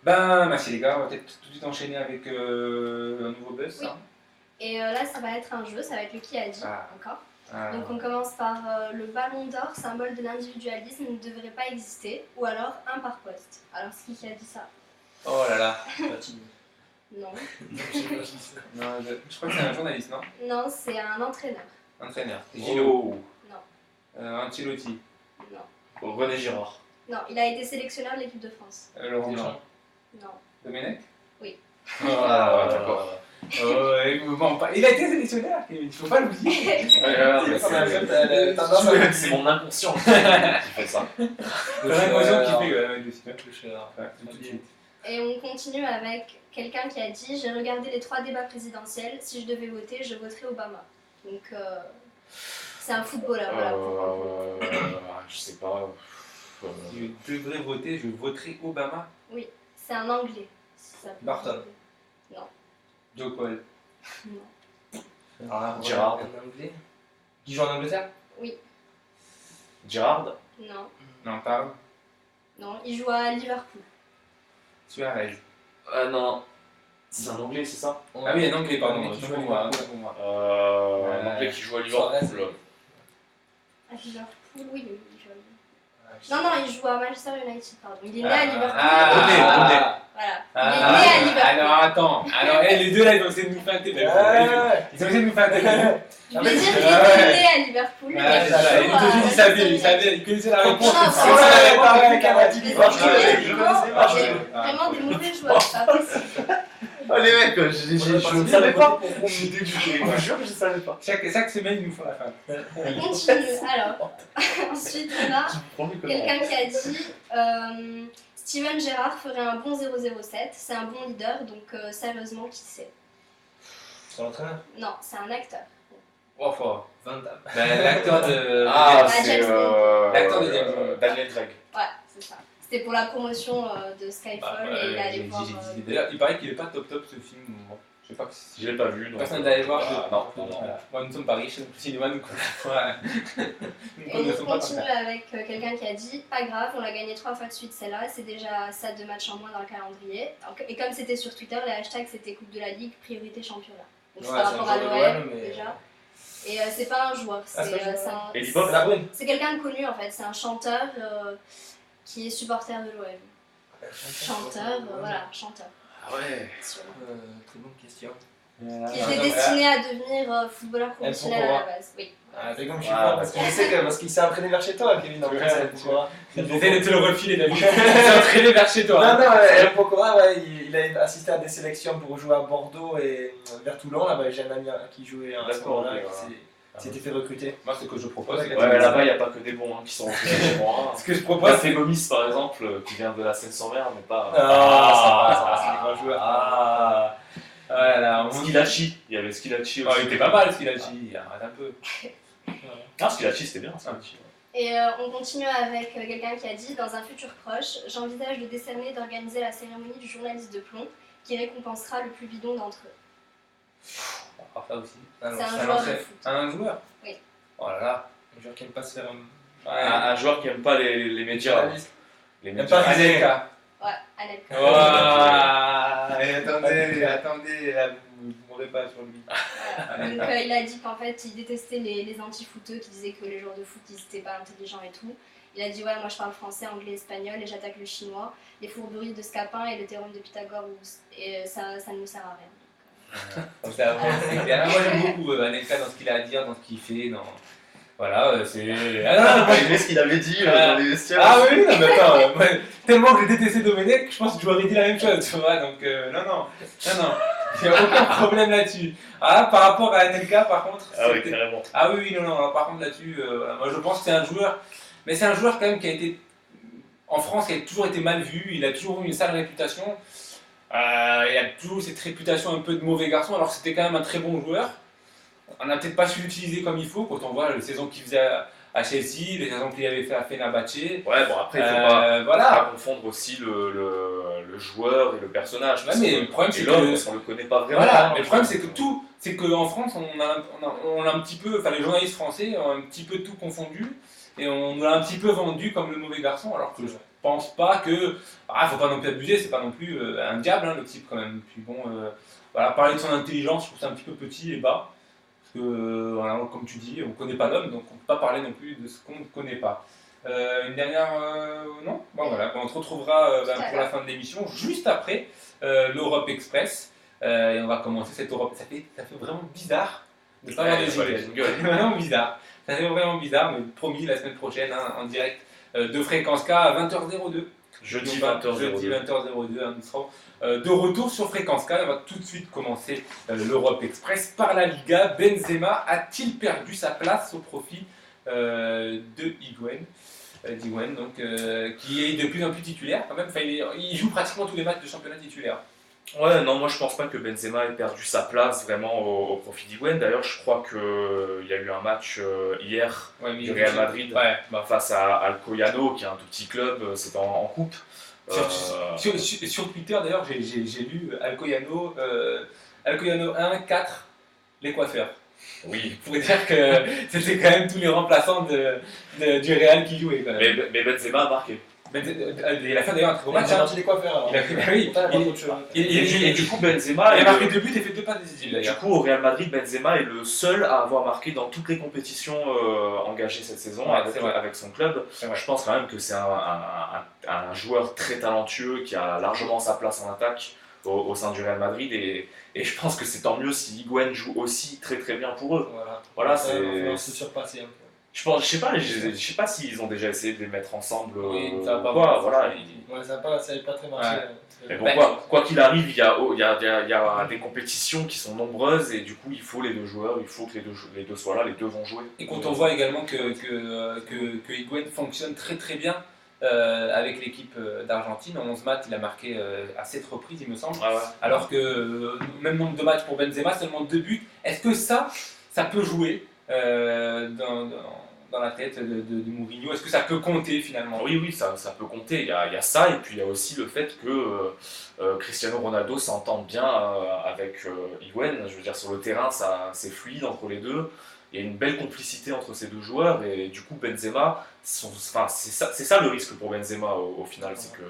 Merci les gars, on va peut-être tout de suite enchaîner avec un nouveau buzz. Oui. Et là ça va être un jeu, ça va être le qui a dit encore. Donc on commence par le ballon d'or, symbole de l'individualisme, ne devrait pas exister, ou alors un par poste. Alors c'est qui a dit ça? Oh là là. Non. Non, je crois que c'est un journaliste, non? Non, c'est un entraîneur. Entraîneur. Gino. Non. Ancelotti. Non. René Girard. Non, il a été sélectionneur de l'équipe de France. Laurent Blanc. Non. Domenech? Oui. D'accord. Il a été sélectionneur, il ne faut pas l'oublier. C'est mon inconscient qui fait ça. C'est l'inconscient qui fait tout de suite. Et on continue avec quelqu'un qui a dit « J'ai regardé les 3 débats présidentiels, si je devais voter, je voterais Obama ». Donc c'est un footballeur, voilà. Je sais pas. Si je devrais voter, je voterais Obama. Oui, c'est un Anglais. Barton. Non. Joe Paul. Non. Girard. Un Anglais. Qui joue en Angleterre? Oui. Girard. Non. Non, parle. Non, il joue à Liverpool. Suarez. Non. C'est un anglais, c'est ça? Ah oui, un anglais, pardon. Un anglais qui joue à Liverpool. À Liverpool, oui, il joue à... Non, il joue à Manchester United, pardon. Il est né à Liverpool. Voilà. Il est né à Liverpool. Alors attends, les deux là, ils ont essayé de nous faire un télé. Ils ont essayé de nous faire un télé. Je veux dire qu'il est né à Liverpool. Il savait, il connaissait la réponse. Vraiment des mauvais joueurs, c'est pas possible. Oh les mecs, je ne savais pas. Je suis dégoûté. Je jure que je ne savais pas. Chaque semaine, ils nous font la fin. On continue. Alors, ensuite on a quelqu'un qui a dit Steven Gerrard ferait un bon 007. C'est un bon leader, donc sérieusement, qui c'est? C'est l'entraîneur? Non, c'est un acteur. Oh, fort. Van Damme. L'acteur de. C'est l'acteur de James Bond. Daniel Craig. Ouais, c'est ça. C'était pour la promotion de Skyfall et il allait voir. D'ailleurs, il paraît qu'il est pas top ce film. Bon, je sais pas si. Je l'ai pas vu. Donc, Personne n'est allé voir. non. Voilà. Moi, nous sommes pas riches, au cinéma, nous voilà. Et on continue avec quelqu'un qui a dit pas grave, on l'a gagné 3 fois de suite celle-là, c'est déjà ça 2 matchs en moins dans le calendrier. Et comme c'était sur Twitter, les hashtags c'était Coupe de la Ligue, priorité championnat. Donc c'est par rapport à l'OM déjà. Et c'est pas un joueur, c'est quelqu'un de connu en fait, c'est un chanteur qui est supporter de l'OM. Chanteur, voilà, chanteur. Ah ouais. Très bonne question. Qui était destiné à devenir footballeur professionnel à la base. Oui. C'est comme je suis fort, parce qu'il s'est entraîné vers chez toi, Kevin. J'essaie de te le refiler, David. Il s'est entraîné vers chez toi. Non, El Pokora, il a assisté à des sélections pour jouer à Bordeaux et vers Toulon. Là-bas, j'ai un ami qui jouait à ce moment-là, qui s'était fait recruter. Moi, ce que je propose, ouais, là-bas, il n'y a pas que des bons qui sont recrutés chez moi. Ce que je propose, c'est Gomis, par exemple, qui vient de la Seine-Saint-Mer, mais pas. Ça va, c'est des grands joueurs. Voilà, Skilachi, il y avait Skilachi aussi. Il était pas mal, Skilachi, arrête un peu. Skilachi, c'était bien, Skilachi. Et on continue avec quelqu'un qui a dit dans un futur proche, j'envisage de décerner et d'organiser la cérémonie du journaliste de plomb qui récompensera le plus bidon d'entre eux. On va faire aussi. C'est un joueur de foot. Un joueur? Oui. Oh là là. Un joueur qui n'aime pas se faire. Un joueur qui n'aime pas les médias. Les médias. Anelka. Ouais, Anelka. Attendez, là, vous ne mourrez pas sur lui. Donc il a dit qu'en fait il détestait les anti-footeux qui disaient que les joueurs de foot ils n'étaient pas intelligents et tout. Il a dit ouais moi je parle français, anglais, espagnol et j'attaque le chinois. Les fourberies de Scapin et le théorème de Pythagore et ça ne nous sert à rien. Donc, moi j'aime beaucoup Anelka dans ce qu'il a à dire, dans ce qu'il fait, dans... Voilà, c'est... J'ai aimé ce qu'il avait dit dans les vestiaires. Ah oui, non mais attends, tellement que j'ai détesté Domenech, je pense que je lui aurais dit la même chose, tu vois, donc non, il n'y a aucun problème là-dessus. Par rapport à Anelka par contre... oui, carrément. Non, par contre là-dessus, moi je pense que c'est un joueur, mais c'est un joueur quand même qui a été, en France, qui a toujours été mal vu, il a toujours eu une sale réputation, il a toujours cette réputation un peu de mauvais garçon, alors que c'était quand même un très bon joueur. On n'a peut-être pas su l'utiliser comme il faut quand on voit les saisons qu'il faisait à Chelsea, les saisons qu'il avait fait à Fenerbahçe. Ouais, bon après il ne faut pas confondre aussi le joueur et le personnage. Ouais, mais le problème c'est qu'on le connaît pas vraiment. Voilà, mais le problème c'est qu'en France on a un petit peu, enfin les journalistes français ont un petit peu tout confondu et on l'a un petit peu vendu comme le mauvais garçon, alors que je pense pas que, faut pas non plus abuser, c'est pas non plus un diable le type quand même. Puis bon, voilà, parler de son intelligence, je trouve ça un petit peu petit et bas. Voilà, comme tu dis, on ne connaît pas l'homme, donc on ne peut pas parler non plus de ce qu'on ne connaît pas. Une dernière... non bon, voilà. On se retrouvera pour la fin de l'émission, juste après l'Europe Express. Et on va commencer cette Europe. Ça fait vraiment bizarre de ne pas avoir de jingle. Vraiment bizarre. Ça fait vraiment bizarre, mais promis, la semaine prochaine, en direct de Fréquence K à 20h02. Jeudi 20h02, nous serons de retour sur Fréquence K. On va tout de suite commencer l'Europe Express par la Liga. Benzema a-t-il perdu sa place au profit de Higuaín, donc, qui est de plus en plus titulaire quand même. Enfin, il joue pratiquement tous les matchs de championnat titulaire. Ouais, non, moi je pense pas que Benzema ait perdu sa place vraiment au profit d'Higuaín. D'ailleurs, je crois qu'il y a eu un match hier du Real Madrid face à Alcoyano, qui est un tout petit club, c'était en coupe. Sur Twitter d'ailleurs, j'ai lu Alcoyano 1-4, les coiffeurs. Oui. Pour dire que c'était quand même tous les remplaçants du Real qui jouaient. Quand même. Mais Benzema a marqué. Il a fait d'ailleurs un très beau match. Il a parti des coiffeurs. Et du coup, Benzema. Il a marqué 2 buts et fait 2 passes décisives d'ailleurs. Du coup, au Real Madrid, Benzema est le seul à avoir marqué dans toutes les compétitions engagées cette saison avec son club. Je pense quand même que c'est un joueur très talentueux qui a largement sa place en attaque au sein du Real Madrid. Et je pense que c'est tant mieux si Higuaín joue aussi très très bien pour eux. Voilà, c'est se surpasser un peu. Je sais pas s'ils ont déjà essayé de les mettre ensemble. Ça n'a pas voilà. Ça n'avait pas très marché. Mais bon, quoi qu'il arrive, il y a des compétitions qui sont nombreuses et du coup il faut les deux joueurs, il faut que les deux soient là, les deux vont jouer. Et quand on voit également que Higuaín fonctionne très très bien avec l'équipe d'Argentine, en 11 matchs il a marqué à 7 reprises il me semble, alors que même nombre de matchs pour Benzema, seulement 2 buts. Est-ce que ça ça peut jouer dans la tête de Mourinho? Est-ce que ça peut compter finalement? Oui, ça peut compter. Il y a ça, et puis il y a aussi le fait que Cristiano Ronaldo s'entende bien avec Higuaín. Je veux dire, sur le terrain, c'est fluide entre les deux. Il y a une belle complicité entre ces deux joueurs, et du coup, Benzema, c'est ça le risque pour Benzema au final, c'est que.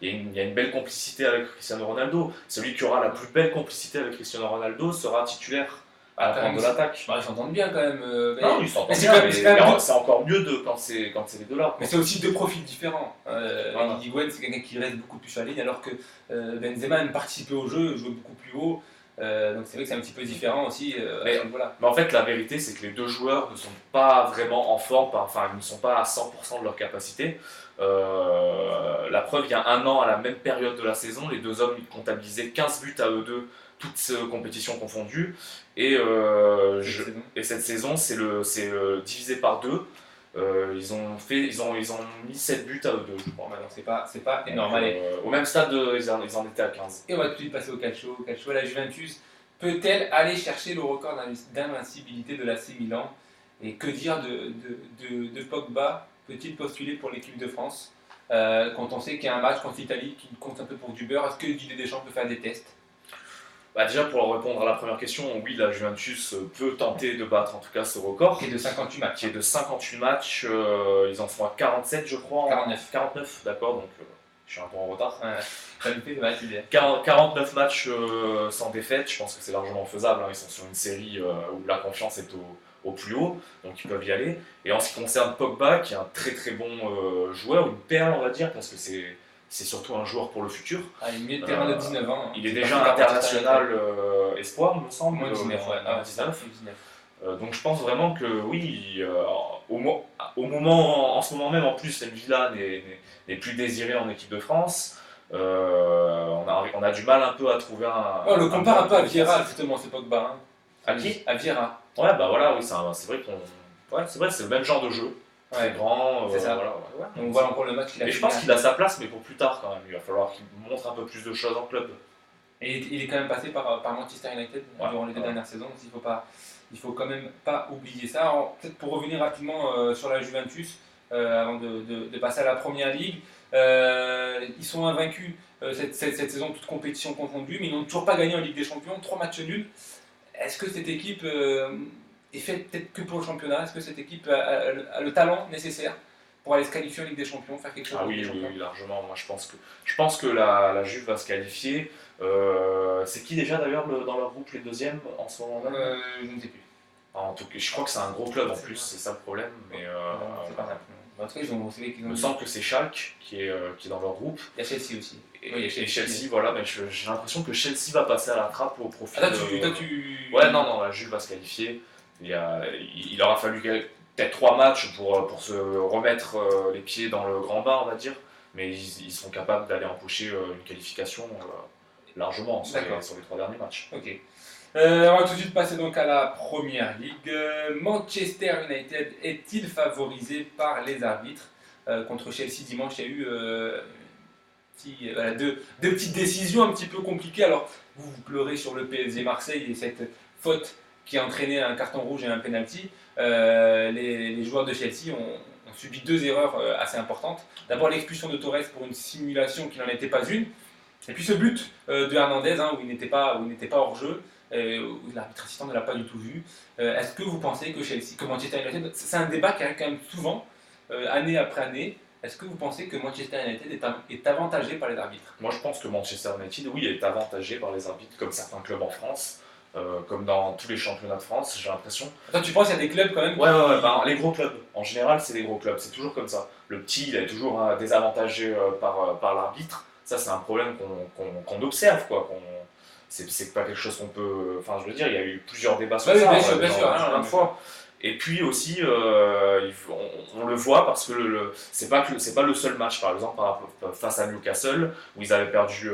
Il y a une belle complicité avec Cristiano Ronaldo. Celui qui aura la plus belle complicité avec Cristiano Ronaldo sera titulaire à la pointe de l'attaque. Bah, ils s'entendent bien quand même. Non, ils s'entendent c'est bien, quand même c'est encore mieux quand c'est les deux là. Mais c'est aussi deux profils différents. Voilà. Higuaín, c'est quelqu'un qui reste beaucoup plus sur la ligne, alors que Benzema aime participer au jeu, jouer beaucoup plus haut. Donc c'est vrai que c'est un petit peu différent aussi. Mais en fait, la vérité, c'est que les deux joueurs ne sont pas vraiment en forme, enfin, ils ne sont pas à 100% de leur capacité. La preuve, il y a 1 an, à la même période de la saison, les deux hommes comptabilisaient 15 buts à eux deux, toutes compétitions confondues. Et cette saison, c'est divisé par 2. Ils ont mis 7 buts à eux deux, je crois. Alors c'est pas énorme. Allez. Au même stade, ils en étaient à 15. Et on va tout de suite passer au calcio. La Juventus peut-elle aller chercher le record d'invincibilité de l'AC Milan? Et que dire de Pogba? Peut-il postuler pour l'équipe de France quand on sait qu'il y a un match contre l'Italie qui compte un peu pour du beurre? Est-ce que Didier Deschamps peut faire des tests? Déjà, pour répondre à la première question, oui, la Juventus peut tenter de battre en tout cas ce record. Qui est de 58 matchs. Qui est de 58 matchs, ils en font à 47 je crois. 49, d'accord, donc je suis un peu en retard. Ouais, ça me fait mal, c'est 49 matchs sans défaite, je pense que c'est largement faisable, hein. Ils sont sur une série où la confiance est au plus haut, donc ils peuvent y aller. Et en ce qui concerne Pogba, qui est un très très bon joueur, une perle on va dire, parce que c'est surtout un joueur pour le futur. Il est milieu de terrain de 19 ans. Il est déjà international espoir, il me semble. Moins 19, ouais. 19. Donc je pense vraiment que oui, en ce moment même, en plus, Villa n'est plus désiré en équipe de France. On a du mal un peu à trouver un. On le compare un peu à Vieira, justement, c'est Pogba. Hein. À qui? À Vieira. Ouais, bah voilà, oui, c'est vrai c'est le même genre de jeu. Très grand. C'est ça. Voilà, on voit encore le match qu'il a fait. Et je pense qu'il a sa place, mais pour plus tard quand même. Il va falloir qu'il montre un peu plus de choses en club. Et il est quand même passé par Manchester United durant les 2 dernières saisons, donc il faut quand même pas oublier ça. Peut-être pour revenir rapidement sur la Juventus, avant de passer à la Première Ligue, ils sont invaincus cette saison, toute compétition confondue, mais ils n'ont toujours pas gagné en Ligue des Champions, 3 matchs nuls. Est-ce que cette équipe est faite peut-être que pour le championnat? Est-ce que cette équipe a le talent nécessaire pour aller se qualifier en Ligue des Champions, faire quelque chose? Ah oui, largement. Moi, je pense que la Juve va se qualifier. C'est qui déjà d'ailleurs dans leur groupe les deuxièmes en ce moment-là? Je ne sais plus. En tout cas, je crois que c'est un gros club en plus, c'est ça le problème. Mais c'est pas grave. En tout cas, il me semble que c'est Schalke qui est dans leur groupe. Il y a Chelsea aussi. Et Chelsea, voilà, mais j'ai l'impression que Chelsea va passer à la trappe au profit. Ouais, non, la Juve va se qualifier. Il aura fallu peut-être 3 matchs pour se remettre les pieds dans le grand bain, on va dire. Mais ils sont capables d'aller empocher une qualification largement sur les 3 derniers matchs. Ok. On va tout de suite passer donc à la Première Ligue. Manchester United est-il favorisé par les arbitres? Contre Chelsea dimanche, il y a eu deux petites décisions un petit peu compliquées. Alors, vous pleurez sur le PSG Marseille et cette faute qui a entraîné un carton rouge et un penalty. Les joueurs de Chelsea ont subi 2 erreurs assez importantes. D'abord l'expulsion de Torres pour une simulation qui n'en était pas une. Et puis ce but de Hernandez où il n'était pas hors jeu. Où l'arbitre assistant ne l'a pas du tout vu. Est-ce que vous pensez que Manchester United, c'est un débat qui arrive quand même souvent, année après année, est-ce que vous pensez que Manchester United est avantagé par les arbitres? Moi je pense que Manchester United, oui, est avantagé par les arbitres, comme certains clubs en France, comme dans tous les championnats de France, j'ai l'impression. Toi tu penses qu'il y a des clubs quand même les gros clubs, en général c'est les gros clubs, c'est toujours comme ça. Le petit, il est toujours désavantagé par l'arbitre, ça c'est un problème qu'on observe, quoi. C'est pas quelque chose qu'on peut. Enfin, je veux dire, il y a eu plusieurs débats sur ça, bien sûr, plein de fois. Et puis aussi, on le voit parce que c'est pas le seul match, par exemple, face à Newcastle, où ils avaient perdu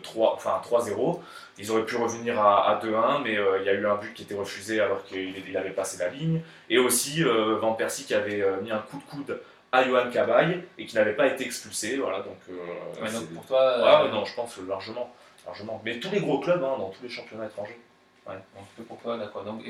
3-0. Ils auraient pu revenir à 2-1, mais il y a eu un but qui était refusé alors qu'il avait passé la ligne. Et aussi, Van Persie qui avait mis un coup de coude à Yohan Cabaye et qui n'avait pas été expulsé. Voilà, donc, donc pour toi. Non, je pense largement. Mais tous les gros clubs, dans tous les championnats étrangers. Ouais, donc c'est pour toi, d'accord. Donc,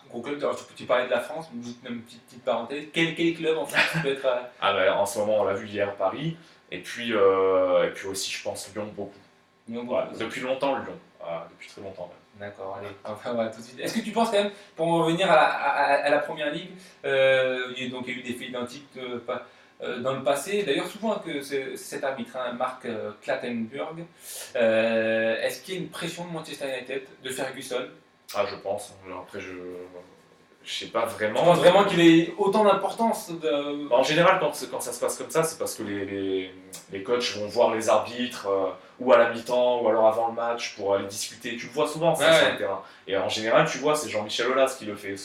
gros club, alors, tu parlais de la France, une petite parenthèse. Quel club en France peut être. Ah bah, en ce moment, on l'a vu hier, Paris, et puis aussi, je pense, Lyon beaucoup. Voilà, depuis longtemps, Lyon. Voilà, depuis très longtemps même. D'accord, allez, enfin, voilà, tout de suite. Est-ce que tu penses quand même, pour en revenir à la première ligue, donc il y a eu des faits identiques dans le passé, d'ailleurs souvent que cet arbitre, Mark Clattenburg, est-ce qu'il y a une pression de Manchester United, de Ferguson? Ah, je pense. Après, je sais pas vraiment. Je pense vraiment qu'il ait autant d'importance En général, quand ça se passe comme ça, c'est parce que les coachs vont voir les arbitres ou à la mi-temps ou alors avant le match pour aller discuter. Tu le vois souvent ça, sur le terrain. Et en général, tu vois, c'est Jean-Michel Aulas qui le fait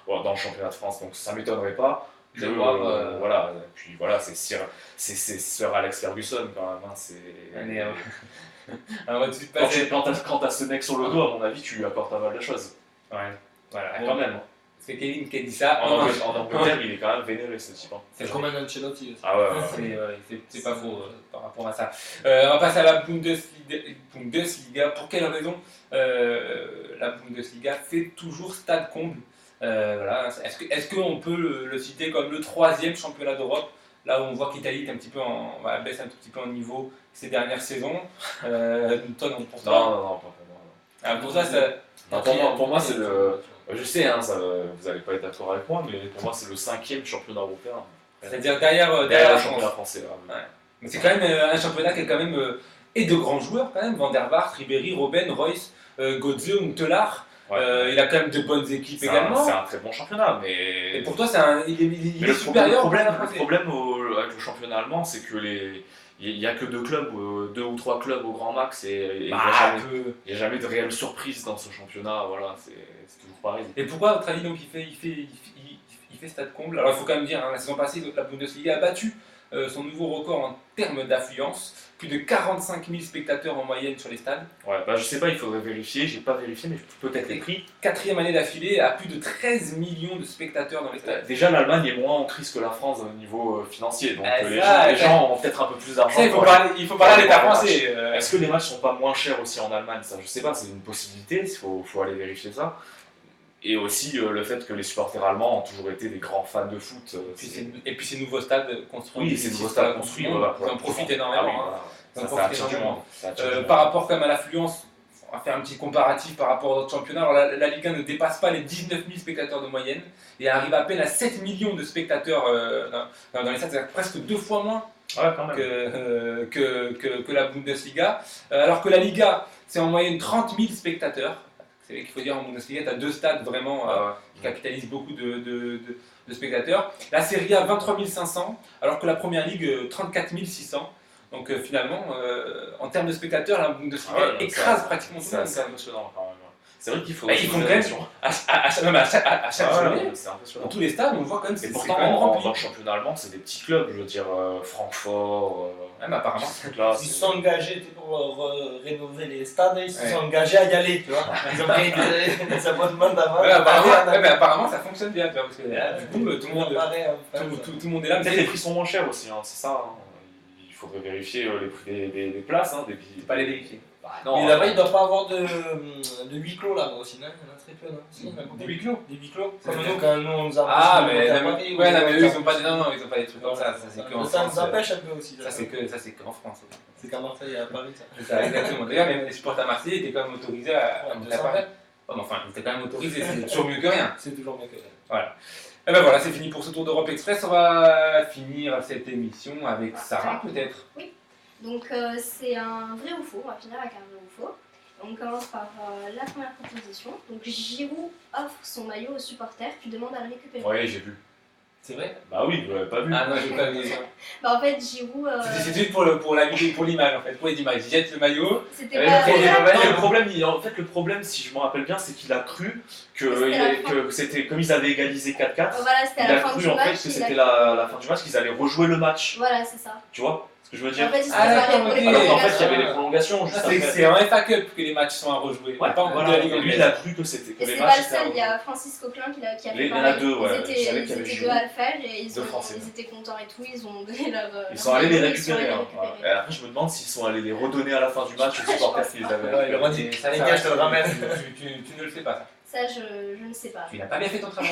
dans le championnat de France. Donc ça m'étonnerait pas. Voilà. Puis voilà, c'est Sir Alex Ferguson quand même. Hein, quand t'as ce mec sur le dos, à mon avis, tu lui apportes pas mal de choses. Ouais. Voilà. Quand même. C'est Kevin qui a dit ça. En Angleterre, il est quand même vénéré ce type. C'est comme un Ancelotti aussi. Ah ouais. C'est pas faux par rapport à ça. On va passer à la Bundesliga. Pour quelle raison la Bundesliga fait toujours stade comble? Voilà. Est-ce qu'on peut le citer comme le 3e championnat d'Europe? Là où on voit qu'Italie est un petit peu baisse un tout petit peu en niveau ces dernières saisons. Toi, non, pour toi. Non, Ah, pour toi, ça. Pour moi, c'est le. Je sais, hein, vous n'allez pas être d'accord avec moi, mais pour moi, c'est le 5e championnat européen. C'est-à-dire derrière le championnat français. Là. Ouais. Mais c'est quand même un championnat qui est quand même. Et de grands joueurs, quand même. Van der Vaart, Ribéry, Robben, Royce, Götze, Huntelaar. Ouais. Il a quand même de bonnes équipes également. C'est un très bon championnat, mais. Et pour toi, il est supérieur. Le problème avec le championnat allemand, c'est que il n'y a que 2 ou 3 clubs au grand max et il n'y a jamais de réelle surprise dans ce championnat. Voilà, c'est toujours pareil. Et pourquoi, à votre avis, donc, il fait stade comble? Alors il faut quand même dire, la saison passée, la Bundesliga a battu son nouveau record en termes d'affluence. Plus de 45 000 spectateurs en moyenne sur les stades. Ouais, je sais pas, il faudrait vérifier, j'ai pas vérifié, mais peut-être les prix. 4e année d'affilée, à plus de 13 millions de spectateurs dans les stades. Déjà, l'Allemagne est moins en crise que la France au niveau financier, donc les gens ont peut-être un peu plus d'argent. Il faut parler à l'État français. Est-ce que les matchs sont pas moins chers aussi en Allemagne? Ça, je sais pas, c'est une possibilité, il faut aller vérifier ça. Et aussi le fait que les supporters allemands ont toujours été des grands fans de foot. Et puis ces nouveaux stades construits. Oui, ces nouveaux stades construits, voilà. Ils en profitent énormément. Ça attire du monde. Par rapport quand même à l'affluence, on va faire un petit comparatif par rapport à d'autres championnats. Alors la Ligue 1 ne dépasse pas les 19 000 spectateurs de moyenne et arrive à peine à 7 millions de spectateurs dans les stades, c'est-à-dire presque 2 fois moins que la Bundesliga. Alors que la Liga, c'est en moyenne 30 000 spectateurs. C'est qu'il faut dire en Bundesliga, tu as 2 stades vraiment qui capitalisent beaucoup de spectateurs. La Serie A, 23 500, alors que la Première Ligue, 34 600. Donc finalement, en termes de spectateurs, la Bundesliga écrase pratiquement tout le monde. C'est impressionnant quand même. C'est vrai qu'il faut. Ils font quand même à chaque journée, dans tous les stades, on voit quand même. Et pourtant, dans le championnat allemand, c'est des petits clubs, je veux dire Francfort. Même apparemment. Ils se sont engagés pour rénover les stades, ils se sont engagés à y aller, tu vois. Ils ont pris des abonnements d'avant. Mais apparemment, ça fonctionne bien, tu vois, parce que du coup, tout le monde est là. Peut-être les prix sont moins chers aussi, c'est ça. Il faudrait vérifier les prix des places, des billets. Pas les vérifier. Mais là-bas, il ne doit pas avoir de huis clos là-bas aussi, non? Il y en a très peu, non? Des huis clos? Des huis clos? Comme nous, quand nous on nous a. Ah, mais eux, ils n'ont pas des trucs comme ça. Ça nous empêche un peu aussi. Ça, c'est qu'en France. C'est qu'à Marseille et à Paris, ça. C'est ça, exactement. D'ailleurs, même les supporters marseillais étaient quand même autorisés à monter à Paris. Enfin, ils étaient quand même autorisés, c'est toujours mieux que rien. C'est toujours mieux que rien. Voilà. Et ben voilà, c'est fini pour ce tour d'Europe Express. On va finir cette émission avec Sarah, peut-être. Oui. Donc c'est un vrai ou faux, on va finir avec un vrai ou faux. On commence par la première proposition. Donc Giroud offre son maillot aux supporters, puis demande à le récupérer. Oui, j'ai vu. C'est vrai? Bah oui, vous l'avez pas vu. Ah non, j'ai pas vu ça. Bah en fait, Giroud... C'est juste pour l'image en fait, pour les images. Il jette le maillot. C'était pas... Le problème, si je me rappelle bien, c'est qu'il a cru que c'était comme ils avaient égalisé 4-4. Voilà, c'était à la fin du match. Il a cru en fait que c'était la fin du match, qu'ils allaient rejouer le match. Voilà, c'est ça. Tu vois? Ce que je veux dire. En fait, ils se Ah, préparaient d'accord, pour les ok. Alors qu'en fait, il y prolongations. avait les prolongations juste après. C'est en FA Cup que les matchs sont à rejouer, Ouais, pas en Coupe voilà. de la Ligue Lui, anglaise. il a cru que c'était que Et les c'est pas matchs le étaient seul, il y à a Francis Coquelin qui a fait Il y en a pareil. deux, ouais. Ils Je savais qu'il y avait étaient Giroud. deux à le faire et ils Deux Français. étaient contents et tout, ils ont donné leur. Ils sont allés les ils sont allés récupérer. Hein. récupérer. Et après, je me demande s'ils sont allés les redonner à la fin du match aux supporters qu'ils avaient. Ouais, il leur a dit, Ça, les ça, gars, je te le ramène. Tu ne le fais pas, ça. Ça, je ne sais pas. Tu n'as pas bien fait ton travail.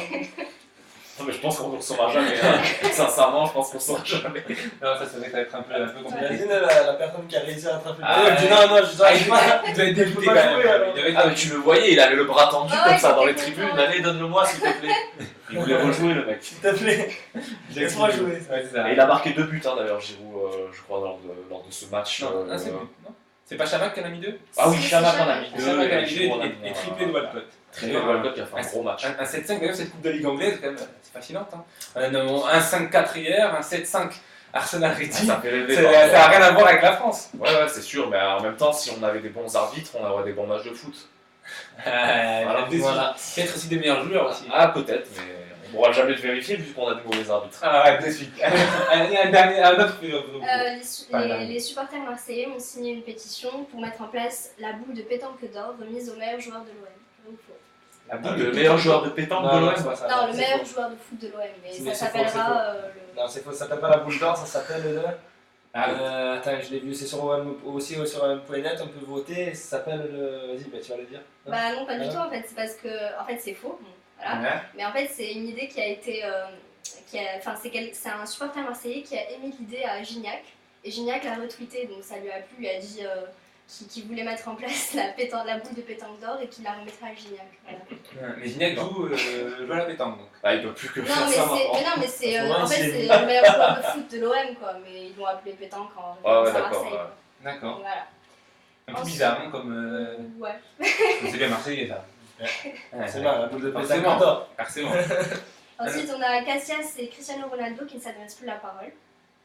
Non, mais je pense qu'on ne saura jamais. Hein. Sincèrement, je pense qu'on ne saura jamais. Non, ça, c'est vrai que ça va être un peu compliqué. Imagine la personne qui a réussi à attraper le Ah, ballon, elle dit ouais. non, je dois Il doit être dégoûté peux quand pas même. jouer, alors. Il devait être Ah, mais tu le voyais, il avait le bras tendu Ah comme ouais, ça dans il les était tribunes. content. Allez, donne-le-moi s'il te plaît. Il voulait rejouer le mec. s'il te plaît. Laisse-moi jouer. Ouais, c'est ça. Et il a marqué 2 buts hein, d'ailleurs, Giroud, je crois, lors de ce match. Non, un seul but, non. C'est pas Chamac qui en a mis 2? Ah oui, Si, Chamac c'est en a mis Chamac. 2. Chamac en a mis 2 Giroud en a mis et un. triplé de Walcott. Triplé de Walcott qui a fait un gros match. Un 7-5, d'ailleurs, cette Coupe de Ligue anglaise, quand même, c'est fascinant. Hein. Un 5-4 hier, un 7-5 Arsenal Reading. Ça fait rêver. Ça par n'a rapport à- rien à voir avec la France. Ouais, c'est sûr, mais en même temps, si on avait des bons arbitres, on aurait des bons matchs de foot. Voilà. Peut-être aussi des meilleurs joueurs aussi. Ah, peut-être, mais on ne pourra jamais le vérifier vu qu'on a des mauvais arbitres. Ah, de suite. Un autre. Les supporters marseillais ont signé une pétition pour mettre en place la boule de pétanque d'or remise au meilleur joueur de l'OM. La Le meilleur joueur de pétanque de Non, l'OM. c'est pas ça. Non, le C'est meilleur faux. joueur de foot de l'OM, mais Mais ça c'est faux, s'appellera Non, c'est faux, ça s'appelle pas la boule d'or, ça s'appelle le. Ah, oui. Attends, je l'ai vu, c'est sur aussi sur OM.net, on peut voter, et ça s'appelle le. Vas-y, bah, tu vas le dire. Bah non, pas du Ah. tout en fait, c'est parce que en fait c'est faux. Bon, voilà. Ouais. Mais en fait, c'est une idée qui a été. Enfin, c'est un supporter marseillais qui a émis l'idée à Gignac. Et Gignac l'a retweeté, donc ça lui a plu. Il a dit qu'il voulait mettre en place la boule de pétanque d'or et qu'il la remettrait à Gignac. Voilà. Mais Gignac joue à la pétanque. Donc. Ah, il peut plus que Non, faire mais ça c'est maintenant. en fait, c'est le meilleur joueur de foot de l'OM, quoi. Mais ils l'ont appelé pétanque en Ah ouais, référence à d'accord. Marseille. ouais. quoi. D'accord. Voilà. Un peu bizarre, hein, comme. Ouais. C'est bien marseillais, ça. C'est bien, la boule de pétanque Forcément. d'or. Forcément. Ensuite, on a Cassias et Cristiano Ronaldo qui ne s'adressent plus la parole.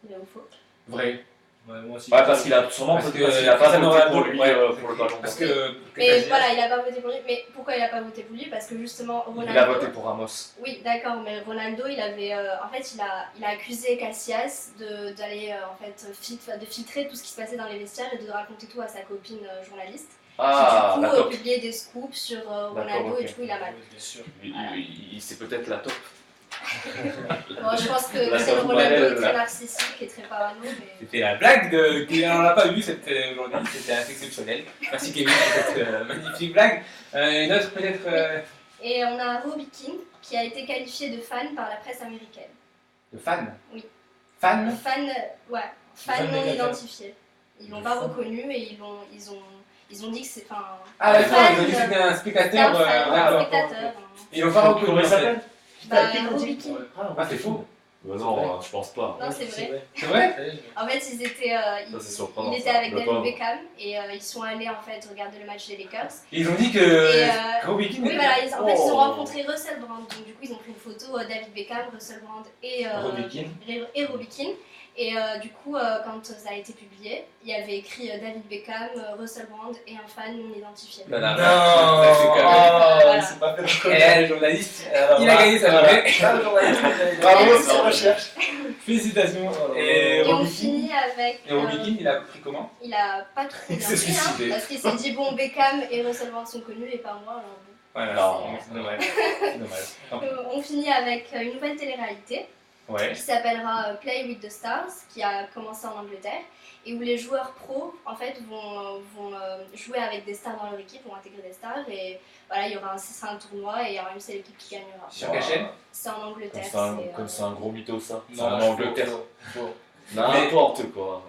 Vrai ou faux? Vrai. Ouais, moi aussi. Ouais, parce qu'il a sûrement Parce parce que qu'il a pas Cristiano voté pour Ronaldo, lui ouais. pour le ballon d'or. Parce que. Mais voilà, il n'a pas voté pour lui. Mais pourquoi il n'a pas voté pour lui? Parce que justement, Ronaldo. Il a voté pour Ramos. Oui, d'accord, mais Ronaldo, il avait, en fait, il a accusé Cassias d'aller, de filtrer tout ce qui se passait dans les vestiaires et de raconter tout à sa copine journaliste. Ah, qui, la du coup, top. publiait des scoops sur Ronaldo ok. et du coup, il a mal. Bien sûr. C'est peut-être la top. Bon, je pense que La Cristiano top Ronaldo modèle, est là. très narcissique et très parano, mais... C'était la blague de. On l'a pas vu aujourd'hui, c'était exceptionnel. Merci Kevin pour cette magnifique blague. Une autre peut-être Et on a Robbie Keane, qui a été qualifié de fan par la presse américaine. de fan. Oui. Fan Fan, ouais, fan Fan non des identifié. Ils l'ont pas reconnu et ils ont dit que c'est... Enfin, Ah d'accord, fan, ils ont dit que c'était un c'était spectateur. un fan, un D'accord. spectateur. Ils l'ont pas reconnu. Comment il en fait. s'appelle Bah, Robbie Keane. Ah, c'est faux. Non, je pense pas. Non, c'est vrai. C'est vrai? En fait, ils étaient, Ça, c'est surprenant, ils étaient ça. avec Le David pauvre. Beckham et ils sont allés en fait regarder le match des Lakers. Ils ont dit Et, que Robbie Keane oui, voilà, en fait, ils ont Oh. rencontré Russell Brand. Donc, du coup, ils ont pris une photo David Beckham, Russell Brand et Robbie Keane. Robbie Keane. Et du coup, quand ça a été publié, il y avait écrit David Beckham, Russell Brand et un fan non identifié. Non, Non, ça, c'est quand même- Voilà. il s'est pas fait Et reconnaître. là, le journaliste, Alors, il a gagné sa voilà. journée. Là, le journaliste, Bravo, il a c'est recherche. Félicitations. Et Et on Robbie Keane. finit avec. Et Robbie Keane, il a pris comment? Il a pas trop Il bien s'est pris, hein, suicidé. parce qu'il s'est dit bon, Beckham et Russell Brand sont connus et pas moi. Alors bon. Voilà, Non, c'est dommage. C'est dommage. Tant pis. On finit avec une nouvelle télé-réalité Ouais. qui s'appellera Play with the Stars, qui a commencé en Angleterre et où les joueurs pros en fait vont jouer avec des stars dans leur équipe, vont intégrer des stars et voilà, il y aura ce sera un tournoi et il y aura une seule équipe qui gagnera. Sur quelle chaîne? C'est en Angleterre. Comme c'est un gros mytho, ça. C'est Non, en je Angleterre. faux. N'importe quoi.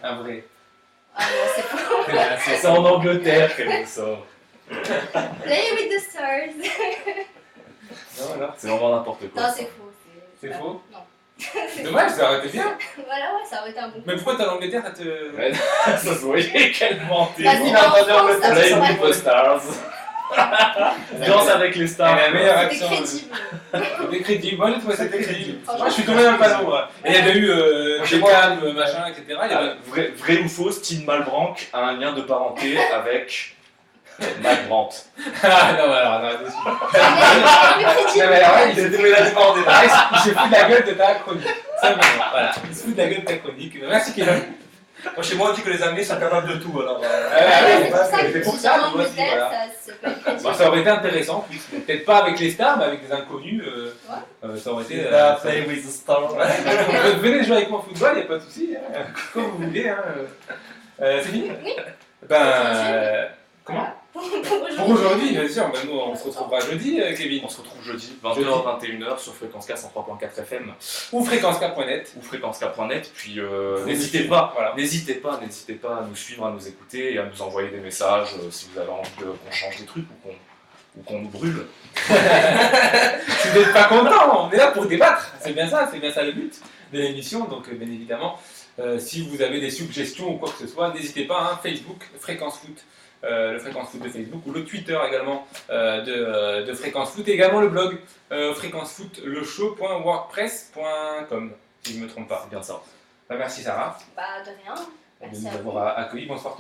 Un vrai. Ah non, c'est pas. C'est en Angleterre qu'elle ça. Play with the Stars. Non, alors. C'est vraiment n'importe quoi. Non, c'est faux. C'est pas- faux? Non. C'est dommage, ça aurait été bien. Voilà, ouais, ça aurait été un bon coup. Mais pourquoi t'es en Angleterre, ça te. Ouais. Ça se voyait qu'elle mentait. Bah, c'est pas en France, ça, Play c'est with vrai. the stars. Danse avec les stars. Elle a la meilleure C'était accent. crédible. C'était crédible. Moi, j'ai trouvé ça crédible. Franchement, Moi, je suis tombé dans le panneau. moi. Et il y avait eu Beckham, machin, etc. Il y avait... Vrai ou faux, Steve Malbranck a un lien de parenté avec Mac Brandt. Ah non, alors, non, déçu. Elle est plus dit. Non, mais alors, ouais, Il a débordé là. il se fout de la gueule de ta chronique. Ça, maintenant, voilà. Il se fout de la gueule de ta chronique. Merci Kevin. Moi, chez moi, on dit que les Anglais sont capables de tout. Alors, C'est pour ça c'est que pour si ça, en moi aussi, Angleterre, voilà. c'est pas une critique. Bah, ça aurait été intéressant, en plus. Peut-être pas avec les stars, mais avec des inconnus. Ça aurait été. play with the star. Venez jouer avec moi au football, il n'y a pas de souci. Hein. Comme vous voulez. Hein. C'est fini. Oui. Comment Voilà. Pour aujourd'hui, bien sûr. Ben, nous, on se retrouvera jeudi, Kevin. On se retrouve jeudi, 20h, 21h sur Fréquence K 103.4 FM Ou fréquencek.net. ou fréquencek.net. Puis N'hésitez n'hésitez pas à nous suivre, à nous écouter et à nous envoyer des messages si vous avez envie qu'on change des trucs ou qu'on nous brûle. Si vous n'êtes pas content, on est là pour débattre. C'est bien ça le but de l'émission. Donc, bien évidemment, si vous avez des suggestions ou quoi que ce soit, n'hésitez pas. Hein, Facebook, Fréquence Foot. Le Fréquence Foot de Facebook ou le Twitter également de Fréquence Foot et également le blog fréquencefootlechaud.wordpress.com si je ne me trompe pas. C'est bien ça. Merci Sarah Bah, de rien. de Merci nous à vous. avoir accueillis. Bonsoir.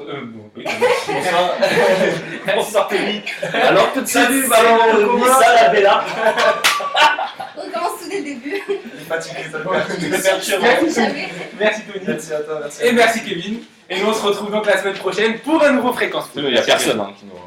Bonsoir Tony. Alors tout de suite, Salut, Ballon, Nissa la Bella. On commence tout dès le début. Il est fatigué, ça Merci Tony. Merci à toi, merci. Et merci Kevin. Et nous on se retrouve donc la semaine prochaine pour un nouveau Fréquence Foot. Il n'y a personne qui nous...